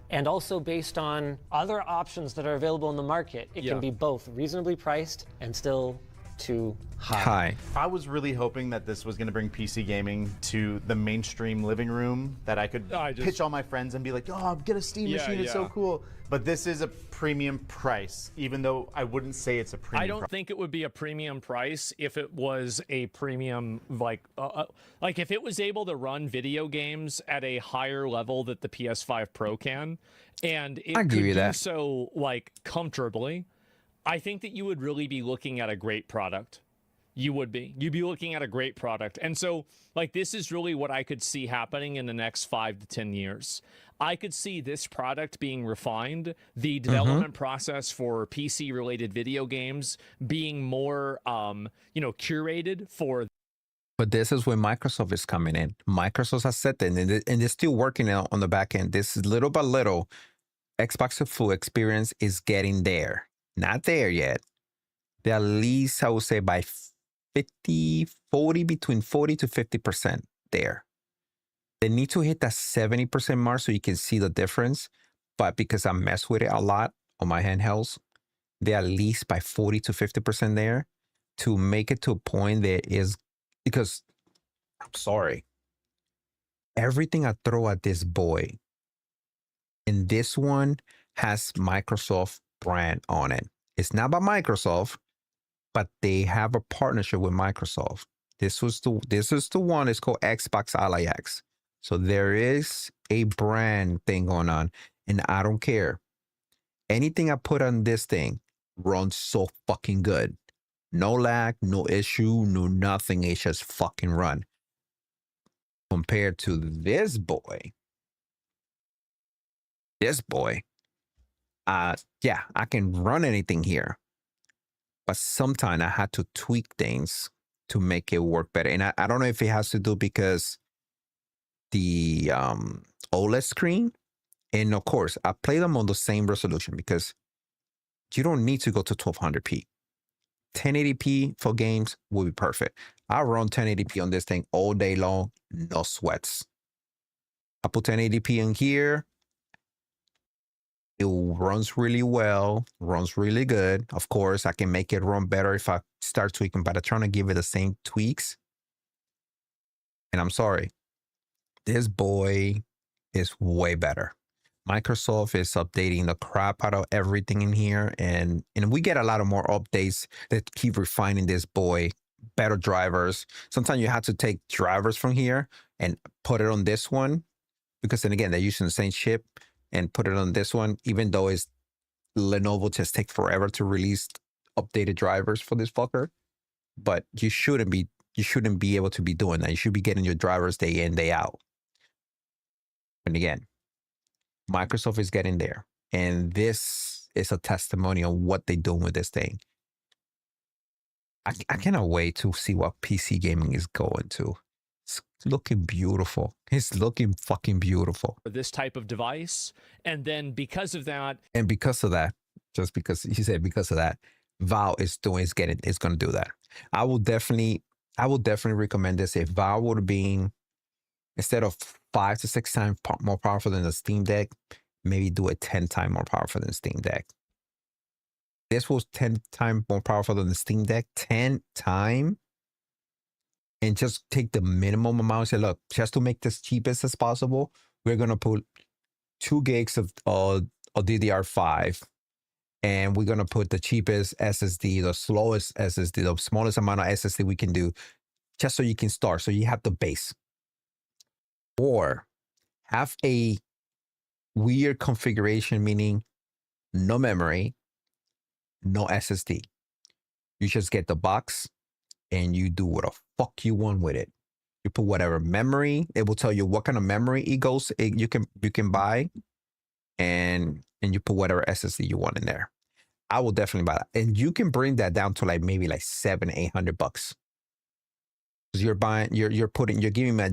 and also based on other options that are available in the market, it can be both reasonably priced and still too high. I was really hoping that this was going to bring PC gaming to the mainstream living room, that I could pitch all my friends and be like, oh, get a Steam machine, it's so cool. But this is a premium price, even though I wouldn't say it's a premium I don't think it would be a premium price if it was a premium, like if it was able to run video games at a higher level that the PS5 Pro can, and it could do so like comfortably. I think that you would really be looking at a great product. You'd be looking at a great product. And so, like, this is really what I could see happening in the next 5 to 10 years. I could see this product being refined, the development process for PC-related video games being more, curated for. But this is where Microsoft is coming in. Microsoft has said that, and they're still working on the back end. This is little by little, Xbox Full Experience is getting there. Not there yet. They're at least, I would say, by 40, between 40 to 50% there. They need to hit that 70% mark so you can see the difference. But because I mess with it a lot on my handhelds, they're at least by 40 to 50% there to make it to a point that is, because I'm sorry, everything I throw at this boy, and this one has Microsoft brand on it. It's not by Microsoft, but they have a partnership with Microsoft. This is the one. It's called Xbox Ally X. So there is a brand thing going on, and I don't care. Anything I put on this thing runs so fucking good. No lag, no issue, no nothing. It just fucking run. Compared to this boy, yeah, I can run anything here. But sometimes I had to tweak things to make it work better. And I don't know if it has to do because the OLED screen, and of course, I play them on the same resolution because you don't need to go to 1200p. 1080p for games will be perfect. I run 1080p on this thing all day long, no sweats. I put 1080p in here. It runs really well, runs really good. Of course, I can make it run better if I start tweaking, but I'm trying to give it the same tweaks. And I'm sorry, this boy is way better. Microsoft is updating the crap out of everything in here. And we get a lot of more updates that keep refining this boy, better drivers. Sometimes you have to take drivers from here and put it on this one, because then again, they're using the same chip, and put it on this one, even though it's Lenovo just take forever to release updated drivers for this fucker. But you shouldn't be able to be doing that. You should be getting your drivers day in, day out. And again, Microsoft is getting there. And this is a testimony on what they're doing with this thing. I cannot wait to see what PC gaming is going to. It's looking beautiful. It's looking fucking beautiful. This type of device. And then because of that. And because of that, just because he said because of that, Valve is going to do that. I will definitely recommend this. If Valve would have been, instead of 5 to 6 times more powerful than the Steam Deck, maybe do it 10 times more powerful than the Steam Deck. This was 10 times more powerful than the Steam Deck. 10 times. And just take the minimum amount and say, look, just to make this cheapest as possible, we're going to put 2 gigs of DDR5. And we're going to put the cheapest SSD, the slowest SSD, the smallest amount of SSD we can do, just so you can start. So you have the base. Or have a weird configuration, meaning no memory, no SSD. You just get the box and you do what the fuck you want with it. You put whatever memory, it will tell you what kind of memory you can buy, and you put whatever SSD you want in there. I will definitely buy that. And you can bring that down to maybe $700-800. Because you're giving me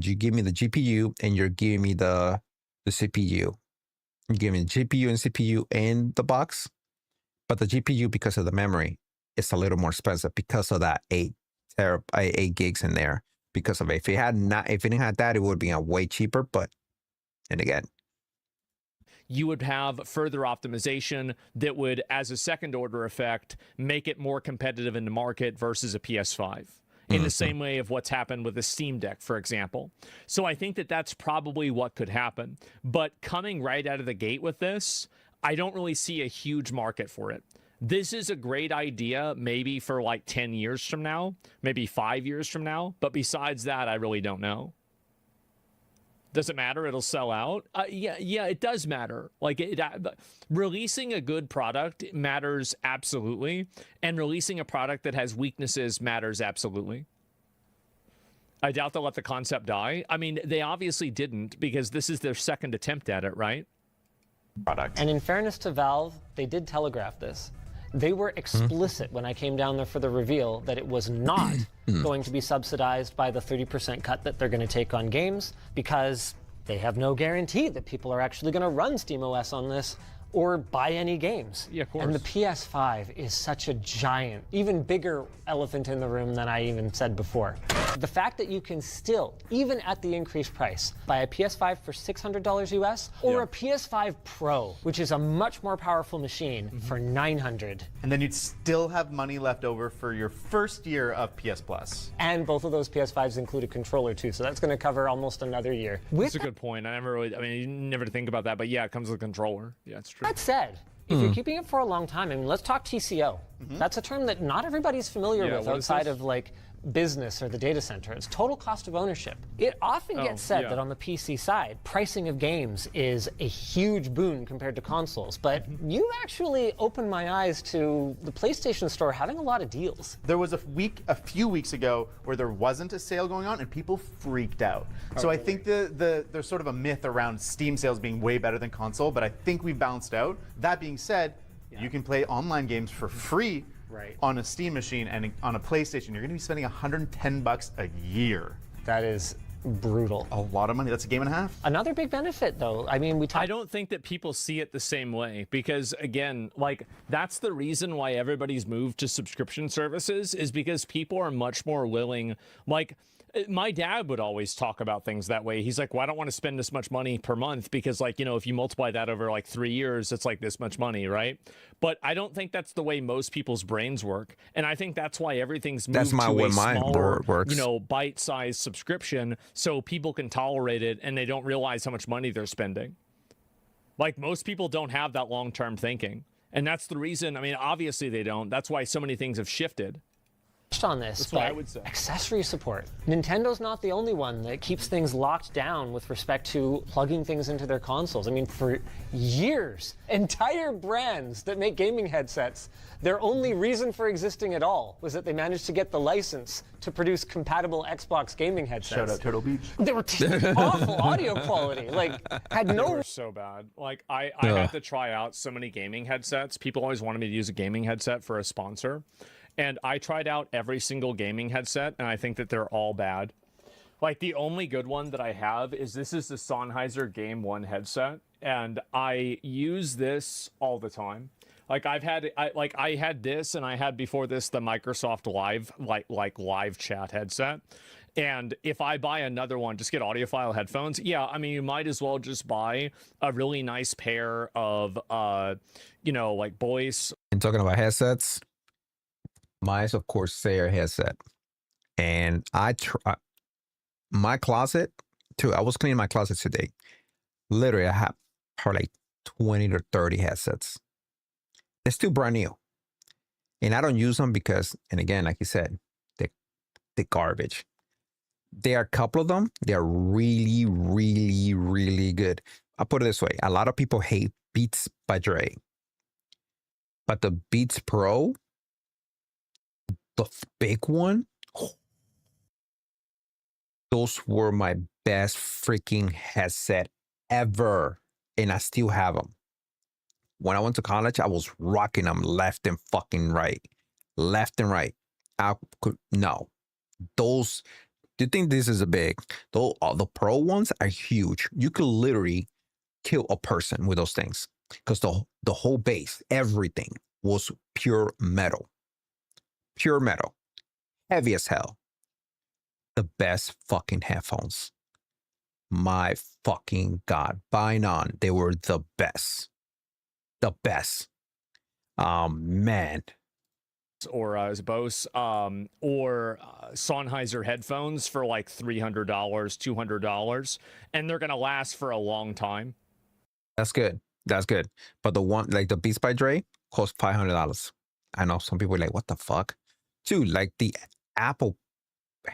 the GPU and you're giving me the CPU. You're giving me the GPU and CPU in the box. But the GPU, because of the memory, it's a little more expensive because of that 8 gigs in there. Because of it. If it didn't have that, it would be way cheaper. But, and again, you would have further optimization that would, as a second order effect, make it more competitive in the market versus a PS5. In the same way of what's happened with the Steam Deck, for example. So I think that that's probably what could happen. But coming right out of the gate with this, I don't really see a huge market for it. This is a great idea maybe for like 10 years from now, maybe 5 years from now. But besides that, I really don't know. Does it matter? It'll sell out? Yeah, it does matter. Like, releasing a good product matters absolutely, and releasing a product that has weaknesses matters absolutely. I doubt they'll let the concept die. I mean, they obviously didn't, because this is their second attempt at it, right? Product. And in fairness to Valve, they did telegraph this. They were explicit when I came down there for the reveal that it was not going to be subsidized by the 30% cut that they're going to take on games, because they have no guarantee that people are actually going to run SteamOS on this or buy any games. Yeah, of course. And the PS5 is such a giant, even bigger elephant in the room than I even said before. The fact that you can still, even at the increased price, buy a PS5 for $600 US or a PS5 Pro, which is a much more powerful machine, for $900. And then you'd still have money left over for your first year of PS Plus. And both of those PS5s include a controller too, so that's going to cover almost another year. That's a good point. I mean, you never think about that, but yeah, it comes with a controller. Yeah, it's true. That said, if you're keeping it for a long time, I mean, let's talk TCO. That's a term that not everybody's familiar with outside of like business or the data center. It's total cost of ownership. It often gets said that on the PC side, pricing of games is a huge boon compared to consoles, but you actually opened my eyes to the PlayStation Store having a lot of deals. There was a few weeks ago where there wasn't a sale going on and people freaked out. So I think there's sort of a myth around Steam sales being way better than console, but I think we've balanced out. That being said, you can play online games for free on a Steam machine, and on a PlayStation, you're going to be spending $110 a year. That is brutal. A lot of money. That's a game and a half. Another big benefit, though, I mean, I don't think that people see it the same way, because again, like, that's the reason why everybody's moved to subscription services, is because people are much more willing. Like, my dad would always talk about things that way. He's like, well, I don't want to spend this much money per month, because, like, you know, if you multiply that over like 3 years, it's like this much money, right? But I don't think that's the way most people's brains work. And I think that's why everything's moved to a smaller, you know, bite-sized subscription, so people can tolerate it and they don't realize how much money they're spending. Like, most people don't have that long-term thinking. And that's the reason, I mean, obviously they don't. That's why so many things have shifted. On this, that's what I would say. Accessory support. Nintendo's not the only one that keeps things locked down with respect to plugging things into their consoles. I mean, for years, entire brands that make gaming headsets, their only reason for existing at all was that they managed to get the license to produce compatible Xbox gaming headsets. Shout out Turtle Beach. They were awful audio quality. Like, had no. They were so bad. Like, I had to try out so many gaming headsets. People always wanted me to use a gaming headset for a sponsor. And I tried out every single gaming headset, and I think that they're all bad. Like, the only good one that I have is the Sennheiser Game 1 headset, and I use this all the time. Like, I had this, and I had before this the Microsoft Live, like live chat headset. And if I buy another one, just get audiophile headphones. Yeah, I mean, you might as well just buy a really nice pair of, you know, like Bose. And talking about headsets, mine's of Corsair headset, and my closet too. I was cleaning my closet today. Literally, I have probably like 20 to 30 headsets. They're still brand new, and I don't use them because, and again, like you said, they're garbage. There are a couple of them. They are really, really, really good. I'll put it this way: a lot of people hate Beats by Dre, but the Beats Pro, the big one, those were my best freaking headset ever, and I still have them. When I went to college, I was rocking them left and fucking right. Left and right. No. Those, do you think this is a big? The Pro ones are huge. You could literally kill a person with those things, because the whole base, everything was pure metal. Pure metal, heavy as hell. The best fucking headphones. my fucking God. Buy none. They were the best. The best. Man. Or Bose or Sennheiser headphones for like $300, $200, and they're gonna last for a long time. That's good. That's good. But the one like the Beats by Dre cost $500. I know some people are like, what the fuck? Dude, like the Apple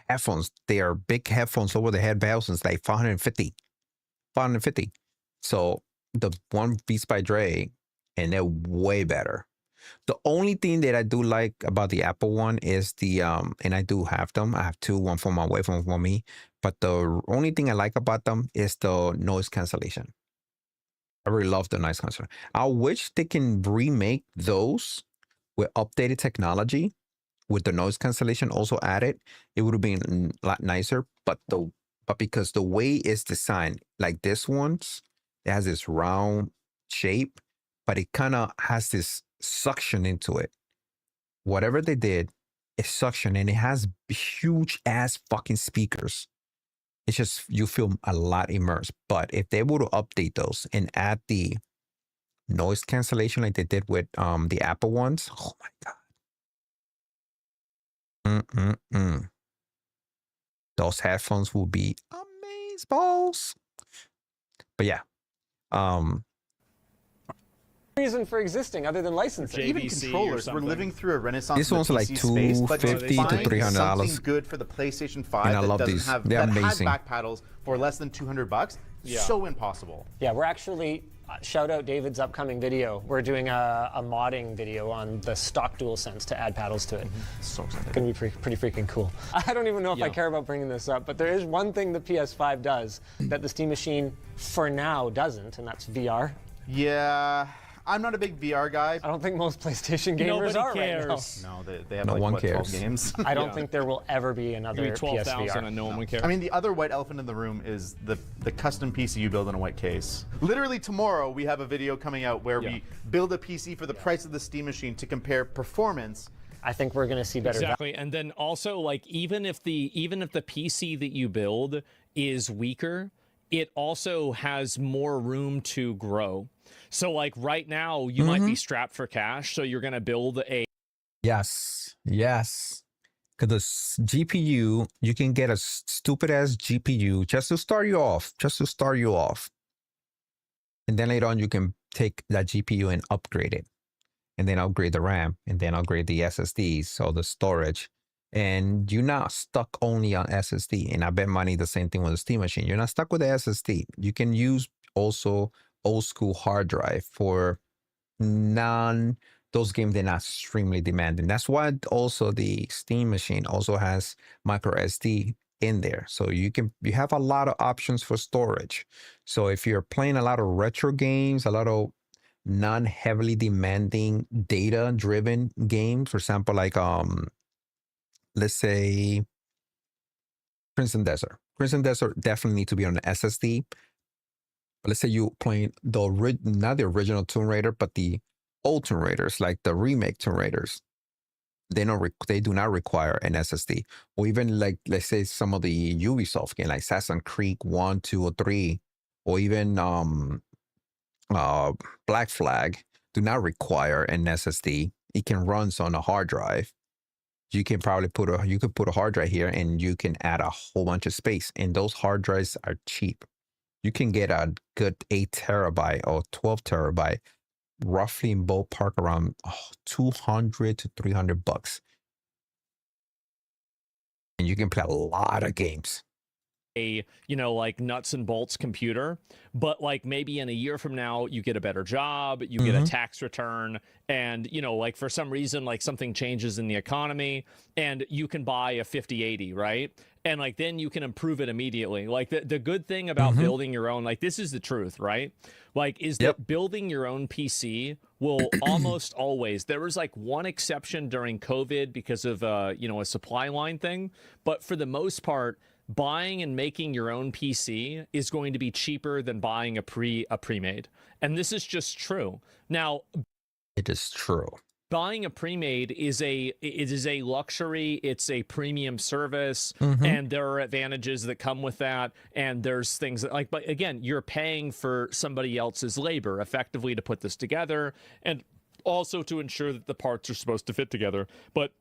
headphones, they are big headphones over the head headphones, like 450. So the one Beats by Dre, and they're way better. The only thing that I do like about the Apple one is the and I do have them. I have two, one for my wife, one for me. But the only thing I like about them is the noise cancellation. I really love the noise cancellation. I wish they can remake those with updated technology, with the noise cancellation also added. It would have been a lot nicer. But because the way it's designed, like this one's, it has this round shape, but it kind of has this suction into it. Whatever they did is suction, and it has huge ass fucking speakers. It's just, you feel a lot immersed. But if they were to update those and add the noise cancellation like they did with the Apple ones, oh my God. Those headphones will be amazeballs. But yeah. Reason for existing other than licensing. Even controllers, we're living through a renaissance. This one's like $250 to $300. Something good for the PlayStation 5 and I that love doesn't these. have They're that amazing. has back paddles for less than $200. So impossible. Yeah, we're actually shout out David's upcoming video. We're doing a modding video on the stock DualSense to add paddles to it. So excited. It's gonna be pretty freaking cool. I don't even know if I care about bringing this up, but there is one thing the PS5 does that the Steam Machine for now doesn't, and that's VR. Yeah. I'm not a big VR guy. I don't think most PlayStation gamers are right now. No, they have No like one what, cares. 12 games. I don't think there will ever be another 12,000 PSVR. and no one would care. I mean, the other white elephant in the room is the custom PC you build in a white case. Literally tomorrow, we have a video coming out where we build a PC for the price of the Steam Machine to compare performance. I think we're going to see better. Exactly, and then also like even if the PC that you build is weaker, it also has more room to grow. So like right now, you might be strapped for cash, so you're gonna build a Yes. Because the GPU, you can get a stupid ass GPU just to start you off. And then later on, you can take that GPU and upgrade it. And then upgrade the RAM, and then upgrade the SSDs, so the storage. And you're not stuck only on SSD. And I bet money the same thing with the Steam Machine. You're not stuck with the SSD. You can use also old school hard drive for those games. They're not extremely demanding. That's why also the Steam Machine also has micro SD in there. So you have a lot of options for storage. So if you're playing a lot of retro games, a lot of non-heavily demanding data driven games, for example, like let's say Crimson Desert. Crimson Desert definitely need to be on the SSD. But let's say you playing not the original Tomb Raider, but the old Tomb Raiders, like the remake Tomb Raiders. They do not require an SSD. Or even like, let's say some of the Ubisoft game, like Assassin's Creed 1, 2, or 3, or even Black Flag, do not require an SSD. It can run on a hard drive. You can probably put a hard drive here, and you can add a whole bunch of space. And those hard drives are cheap. You can get a good 8 terabyte or 12 terabyte, roughly in ballpark around $200 to $300. And you can play a lot of games. Like nuts and bolts computer, but like maybe in a year from now you get a better job, you get a tax return, and like for some reason like something changes in the economy and you can buy a 5080, right? And like then you can improve it immediately. Like the good thing about building your own, like this is the truth, right? Like is that building your own PC will almost always, there was like one exception during COVID because of a supply line thing, but for the most part, buying and making your own PC is going to be cheaper than buying a pre-made. And this is just true. Now, it is true. buying a pre-made is a luxury. It's a premium service, and there are advantages that come with that. And there's things that, like, but again, you're paying for somebody else's labor effectively to put this together, and also to ensure that the parts are supposed to fit together. But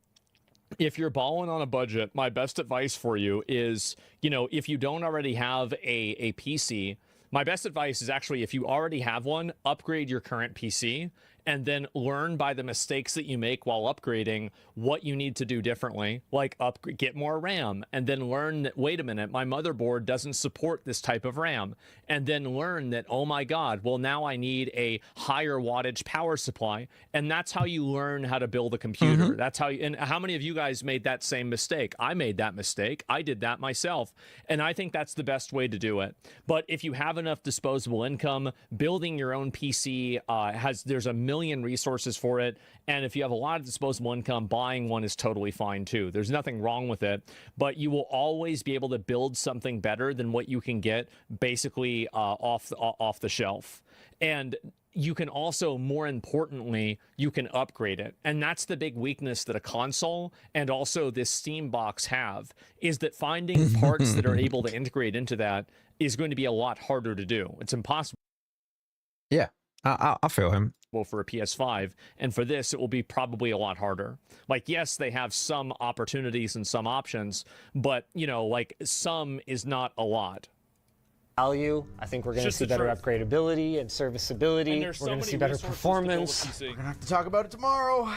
if you're balling on a budget, my best advice for you is, you know, if you don't already have a PC, my best advice is actually, if you already have one, upgrade your current PC and then learn by the mistakes that you make while upgrading what you need to do differently, like get more RAM, and then learn that, wait a minute, my motherboard doesn't support this type of RAM, and then learn that, oh my God, well, now I need a higher wattage power supply. And that's how you learn how to build a computer. That's how you, and how many of you guys made that same mistake? I made that mistake. I did that myself. And I think that's the best way to do it. But if you have enough disposable income, building your own PC there's a million resources for it. And if you have a lot of disposable income, buying one is totally fine too. There's nothing wrong with it, but you will always be able to build something better than what you can get basically off the shelf. And you can also, more importantly, you can upgrade it. And that's the big weakness that a console and also this Steam box have, is that finding parts that are able to integrate into that is going to be a lot harder to do. It's impossible. Yeah, I feel him. For a PS5, and for this it will be probably a lot harder. Like, yes, they have some opportunities and some options, but you know, like, some is not a lot. Value, I think we're going to see better upgradability and serviceability. We're going to see better performance. We're going to have to talk about it tomorrow.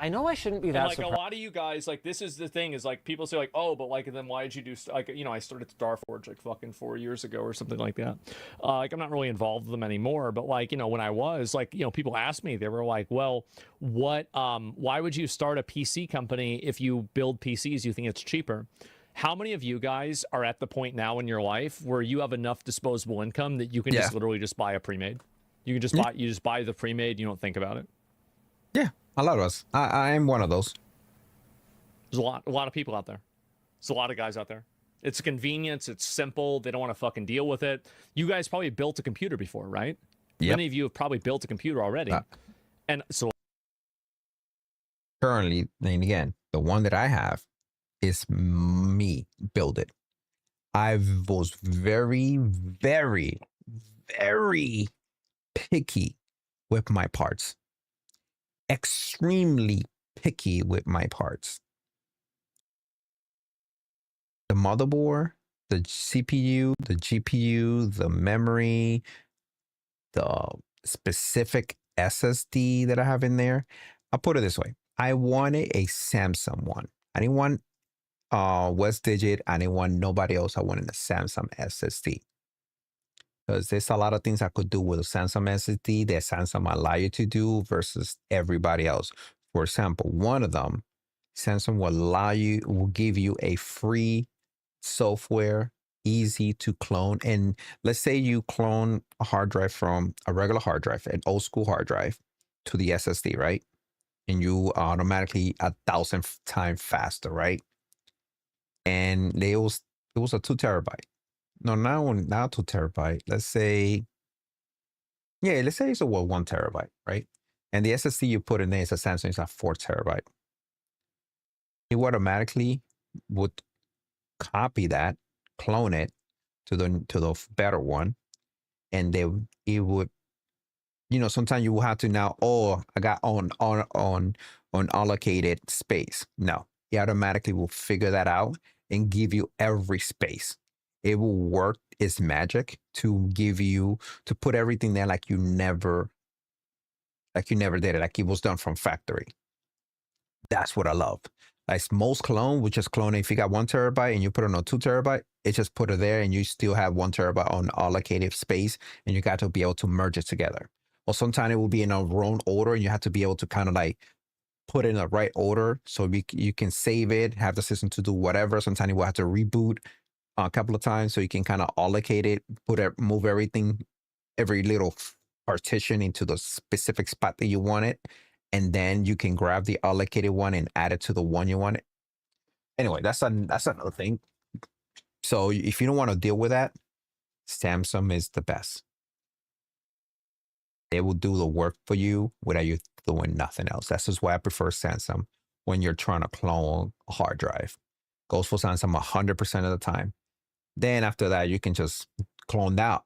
I know I shouldn't be that like surprised. A lot of you guys, like, this is the thing, is like, people say like, oh, but like, then why did you do, like, you know, I started Starforge like fucking 4 years ago or something like that. Like, I'm not really involved with them anymore, but like, you know, when I was, like, you know, people asked me, they were like, well, what, why would you start a PC company if you build PCs, you think it's cheaper? How many of you guys are at the point now in your life where you have enough disposable income that you can just literally just buy a pre-made? You can just buy, you just buy the pre-made, you don't think about it. Yeah. A lot of us. I am one of those. There's a lot of people out there. There's a lot of guys out there. It's a convenience. It's simple. They don't want to fucking deal with it. You guys probably built a computer before, right? Yep. Many of you have probably built a computer already. And so currently, and again, the one that I have is me build it. I was very, very, very picky with my parts. Extremely picky with my parts. The motherboard, the CPU, the GPU, the memory, the specific SSD that I have in there. I'll put it this way. I wanted a Samsung one. I didn't want West Digit. I didn't want nobody else. I wanted a Samsung SSD. Because there's a lot of things I could do with a Samsung SSD that Samsung allow you to do versus everybody else. For example, one of them, Samsung will give you a free software, easy to clone. And let's say you clone a hard drive from a regular hard drive, an old school hard drive, to the SSD, right? And you automatically 1,000 times faster, right? And it was a 2 terabyte. No, not 2 terabyte. Let's say it's a 1 terabyte, right? And the SSD you put in there is a Samsung, it's a 4 terabyte. It automatically would copy that, clone it to the better one, and it would, you know, sometimes you will have to now, I got on allocated space. No, it automatically will figure that out and give you every space. It will work its magic to put everything there like you never did it, like it was done from factory. That's what I love. Like most clone, we just clone it. If you got 1 terabyte and you put it on 2 terabyte, it just put it there and you still have 1 terabyte on allocated space, and you got to be able to merge it together. Or sometimes it will be in a wrong order and you have to be able to kind of like put it in the right order so you can save it, have the system to do whatever. Sometimes you will have to reboot a couple of times so you can kind of allocate it, move everything, every little partition into the specific spot that you want it. And then you can grab the allocated one and add it to the one you want it. Anyway, that's another thing. So if you don't want to deal with that, Samsung is the best. They will do the work for you without you doing nothing else. That's just why I prefer Samsung when you're trying to clone a hard drive. Goes for Samsung 100% of the time. Then after that, you can just clone that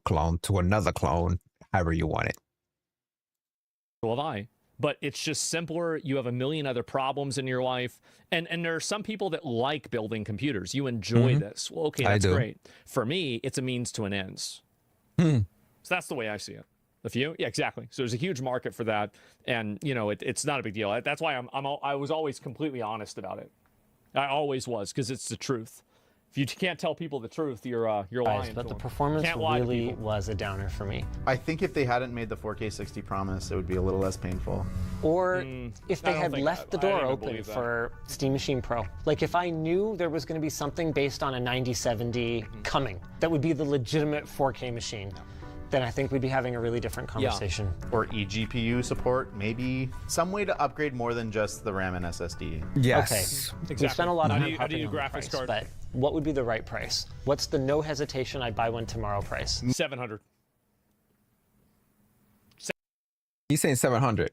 clone to another clone, however you want it. So have I. But it's just simpler. You have a million other problems in your life. And there are some people that like building computers. You enjoy this. Well, okay, that's great. For me, it's a means to an end. So that's the way I see it. If you, yeah, exactly. So there's a huge market for that, and you know, it's not a big deal. That's why I was always completely honest about it. I always was, because it's the truth. If you can't tell people the truth, you're lying. But the performance really was a downer for me. I think if they hadn't made the 4K 60 promise, it would be a little less painful. Or if they had left the door open for Steam Machine Pro. Like if I knew there was going to be something based on a 9070 coming, that would be the legitimate 4K machine. Then I think we'd be having a really different conversation. Yeah. Or eGPU support, maybe some way to upgrade more than just the RAM and SSD. Yes. Okay, exactly. We spent a lot of time how do you on the graphics price, card? But what would be the right price? What's the no hesitation, I'd buy one tomorrow price? 700. He's saying 700.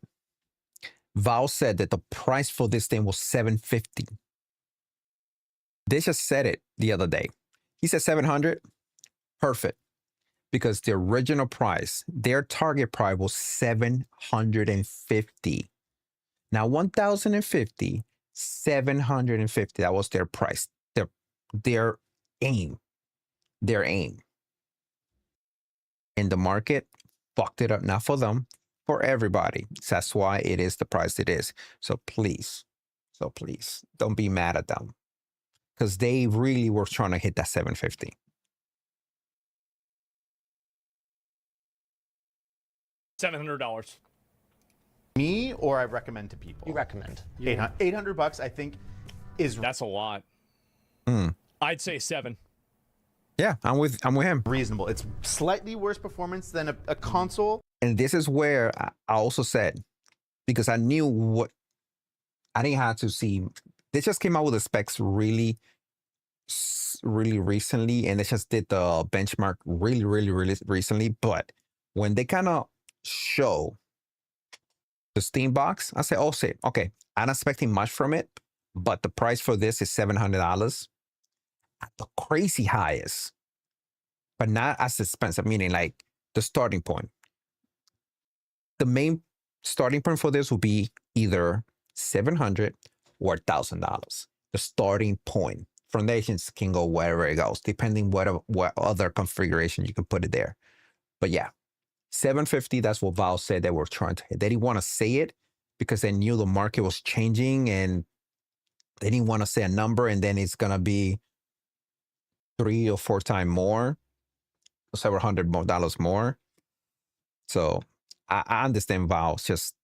Valve said that the price for this thing was 750. They just said it the other day. He said 700. Perfect. Because the original price, their target price was 750. Now 1,050, 750. That was their price. Their aim. Their aim. And the market fucked it up, not for them, for everybody. So that's why it is the price it is. So please, don't be mad at them. Because they really were trying to hit that 750. $700. Me, or I recommend to people? You recommend. $800, I think, is... That's a lot. I'd say 7. Yeah, I'm with him. Reasonable. It's slightly worse performance than a console. And this is where I also said, because I knew what I didn't have to see. They just came out with the specs really recently, and they just did the benchmark really recently. But when they kind of show the Steam box, I said, oh, shit, okay, I'm not expecting much from it, but the price for this is $700 at the crazy highest, but not as expensive, meaning like the starting point. The main starting point for this will be either $700 or $1,000. The starting point. From there, you can go wherever it goes, depending what other configuration you can put it there. But yeah, 750, that's what Valve said they were trying to hit. They didn't want to say it because they knew the market was changing, and they didn't want to say a number and then it's going to be 3 or 4 times more, several $100 more. So I understand Valve just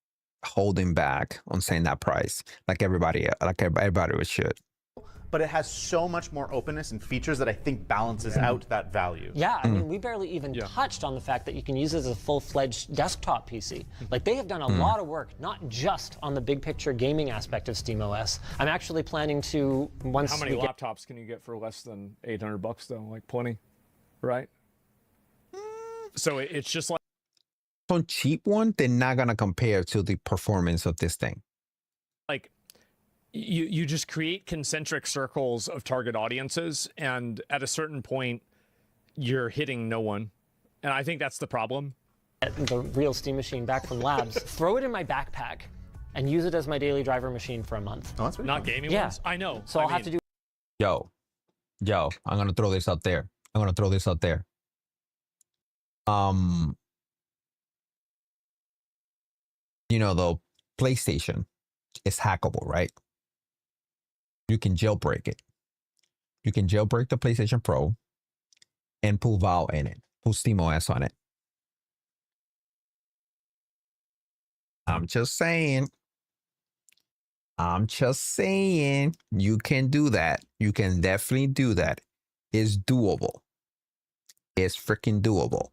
holding back on saying that price like everybody should. But it has so much more openness and features that I think balances out that value. Yeah, I mean, we barely even touched on the fact that you can use it as a full-fledged desktop PC. Like, they have done a lot of work, not just on the big picture gaming aspect of SteamOS. I'm actually planning to, once How many laptops can you get for less than $800 though? Like plenty, right? So it's just like some cheap one, they're not gonna compare to the performance of this thing. Like, you just create concentric circles of target audiences, and at a certain point, you're hitting no one. And I think that's the problem. The real Steam Machine back from Labs, throw it in my backpack, and use it as my daily driver machine for a month. Oh, that's not gaming ones? I know. So I'll have to do... Yo, I'm gonna throw this out there. You know, the PlayStation is hackable, right? You can jailbreak it. You can jailbreak the PlayStation Pro and put Valve in it, put SteamOS on it. I'm just saying, you can do that. You can definitely do that. It's doable. It's freaking doable.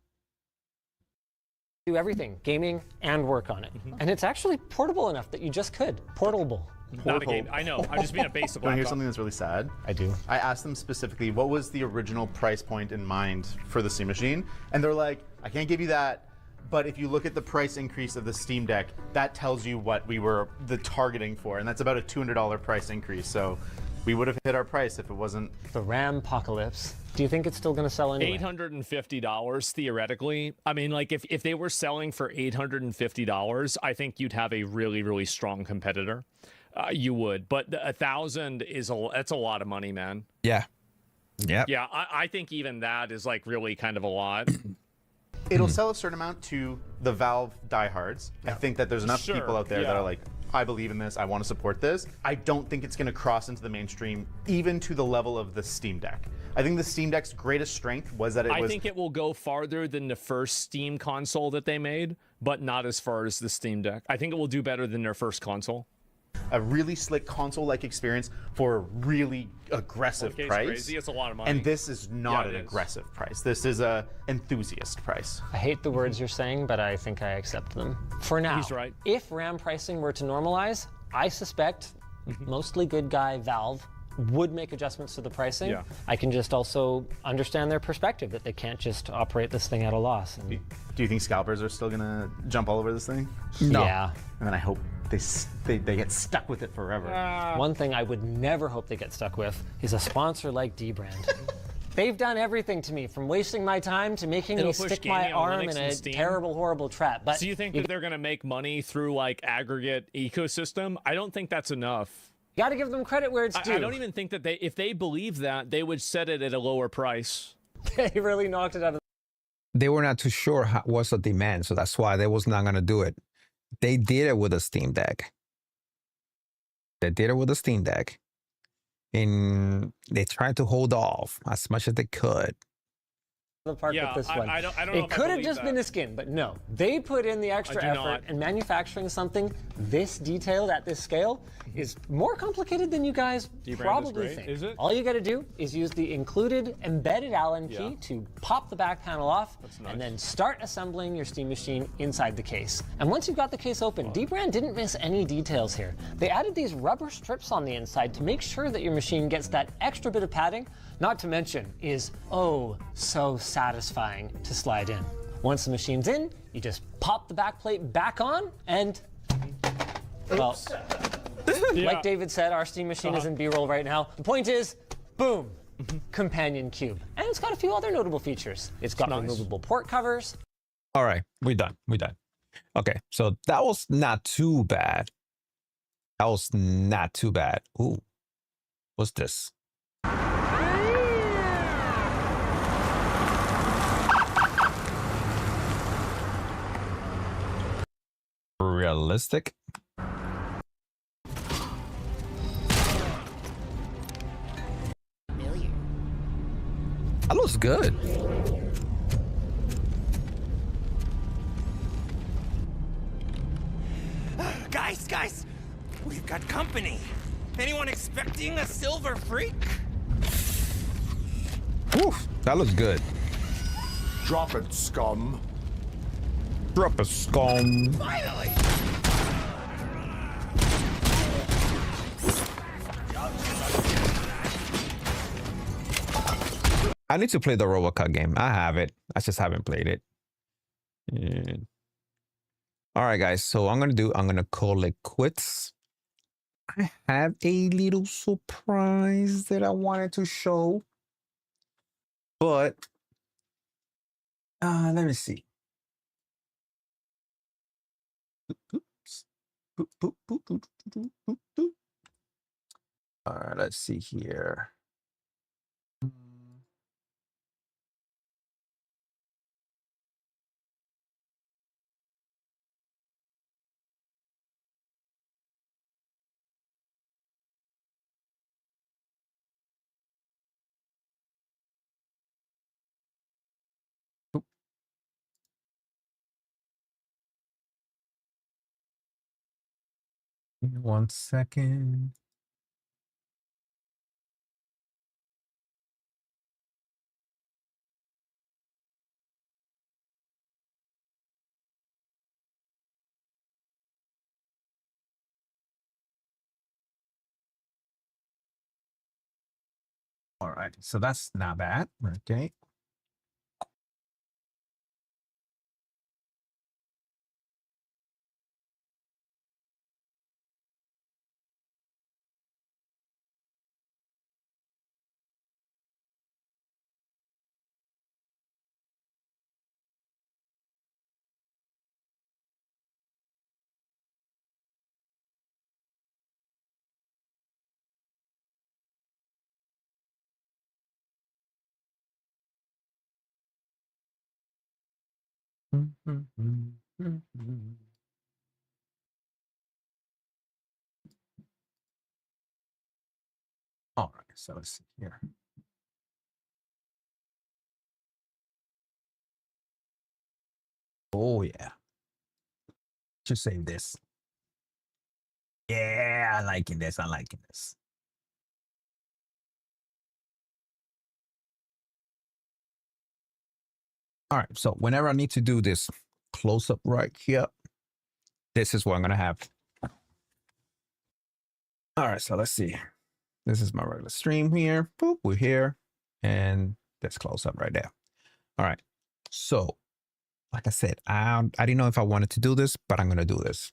Do everything, gaming and work on it. And it's actually portable enough that you just could. Portable. Not a game. I know. I'm just being a basic laptop. Here's something that's really sad. I do. I asked them specifically, what was the original price point in mind for the Steam Machine? And they're like, I can't give you that, but if you look at the price increase of the Steam Deck, that tells you what we were the targeting for, and that's about a $200 price increase. So we would have hit our price if it wasn't the RAM apocalypse. Do you think it's still going to sell anyway? $850 theoretically. I mean, like if they were selling for $850, I think you'd have a really, really strong competitor. You would, but $1,000 that's a lot of money, man. Yeah. Yeah. Yeah, I think even that is like really kind of a lot. It'll sell a certain amount to the Valve diehards. I think that there's enough people out there that are like, I believe in this, I want to support this. I don't think it's going to cross into the mainstream, even to the level of the Steam Deck. I think the Steam Deck's greatest strength was that I think it will go farther than the first Steam console that they made, but not as far as the Steam Deck. I think it will do better than their first console. A really slick console-like experience for a really aggressive price. Crazy. It's a lot of money. And this is not an aggressive price. This is a enthusiast price. I hate the words you're saying, but I think I accept them. For now, he's right. If RAM pricing were to normalize, I suspect mostly good guy Valve would make adjustments to the pricing. Yeah. I can just also understand their perspective that they can't just operate this thing at a loss. And do you think scalpers are still gonna jump all over this thing? No. Yeah. And then I hope they get stuck with it forever. One thing I would never hope they get stuck with is a sponsor like Dbrand. They've done everything to me, from wasting my time to making me stick my arm in a terrible, horrible trap. But so you think that they're going to make money through like aggregate ecosystem? I don't think that's enough. You got to give them credit where it's due. I don't even think that if they believe that, they would set it at a lower price. They really knocked it out of. They were not too sure what's the demand, so that's why they was not going to do it. They did it with a Steam Deck. And they tried to hold off as much as they could. The part with this one. I don't know it could have just been a skin, but no. They put in the extra effort, and manufacturing something this detailed at this scale is more complicated than you guys probably think. Is it? All you got to do is use the included embedded Allen key to pop the back panel off, and then start assembling your Steam machine inside the case. And once you've got the case open, Dbrand didn't miss any details here. They added these rubber strips on the inside to make sure that your machine gets that extra bit of padding, not to mention is so satisfying to slide in. Once the machine's in, you just pop the back plate back on and, well, like David said, our Steam machine is in B-roll right now. The point is, boom, companion cube. And it's got a few other notable features. It's got removable port covers. All right, we're done. Okay, so that was not too bad. Ooh, what's this? Realistic. That looks good. Guys, we've got company. Anyone expecting a silver freak? Oof, that looks good. Drop it, scum. Drop a scum. Finally! I need to play the RoboCop game. I have it. I just haven't played it. Yeah. All right, guys. So I'm gonna call it quits. I have a little surprise that I wanted to show, but let me see. All right, let's see here. One second. All right, so that's not bad. Okay. All right, so let's see here. Oh yeah. Just save this. Yeah, I'm liking this. I'm liking this. All right, so whenever I need to do this close up right here, this is what I'm gonna have. All right, so let's see. This is my regular stream here. Boop, we're here, and that's close up right there. All right, so like I said, I didn't know if I wanted to do this, but I'm gonna do this.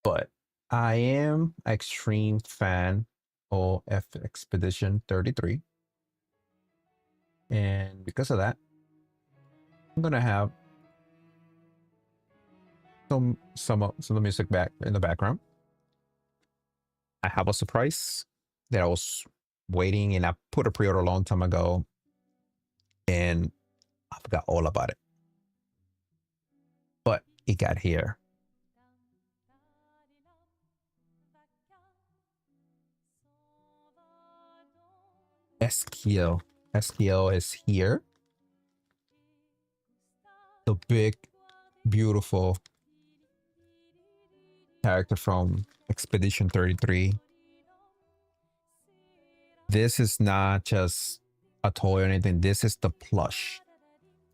But I am an extreme fan of Expedition 33, and because of that, I'm gonna have some of the music back in the background. I have a surprise that I was waiting, and I put a pre-order a long time ago, and I forgot all about it. But it got here. Esquiel is here. The big, beautiful character from Expedition 33. This is not just a toy or anything. This is the plush.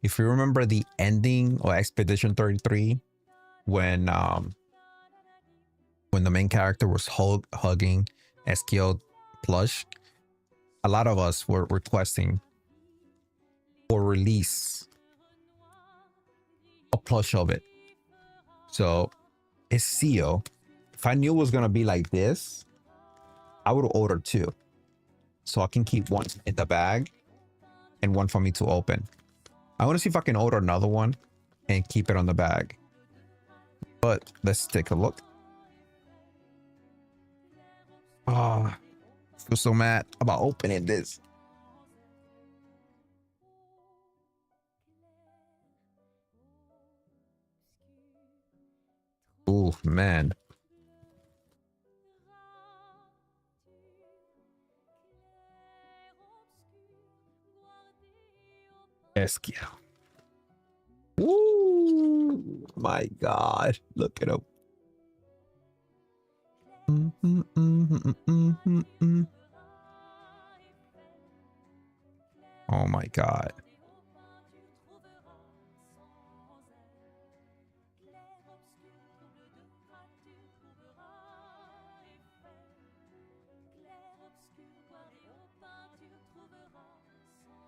If you remember the ending of Expedition 33, when the main character was hugging Esquiel plush, a lot of us were requesting for release a plush of it. So it's sealed. If I knew it was gonna be like this, I would order 2, so I can keep one in the bag and one for me to open. I want to see if I can order another one and keep it on the bag. But let's take a look. I feel so mad about opening this. Oh man. Esquiel. Ooh, my God. Look at him. Oh my God.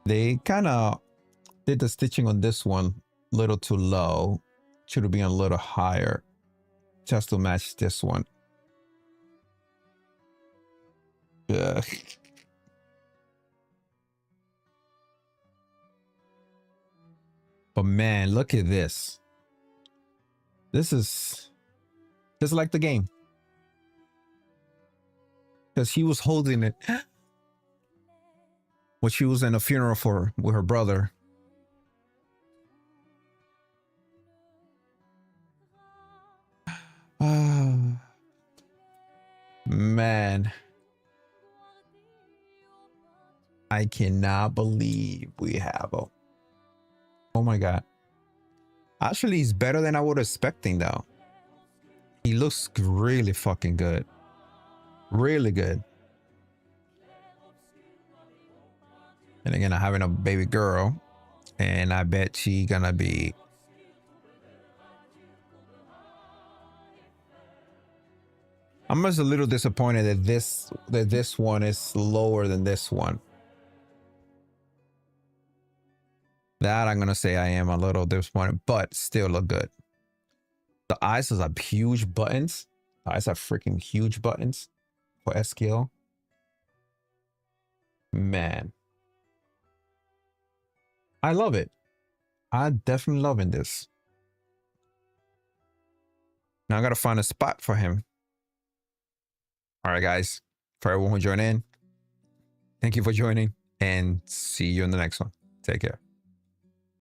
They kind of did the stitching on this one a little too low. Should have been a little higher just to match this one. Yeah. But man, look at this. This is just like the game. Because he was holding it when she was in a funeral with her brother. Man, I cannot believe we have a. Oh my God. Actually, he's better than I was expecting though. He looks really fucking good. Really good. And again, I'm having a baby girl, and I bet she gonna be. I'm just a little disappointed that this one is lower than this one. That I'm gonna say I am a little disappointed, but still look good. The eyes are huge buttons. The eyes are freaking huge buttons for Esquiel. Man, I love it. I'm definitely loving this. Now I gotta find a spot for him. All right, guys. For everyone who joined in, thank you for joining, and see you in the next one. Take care.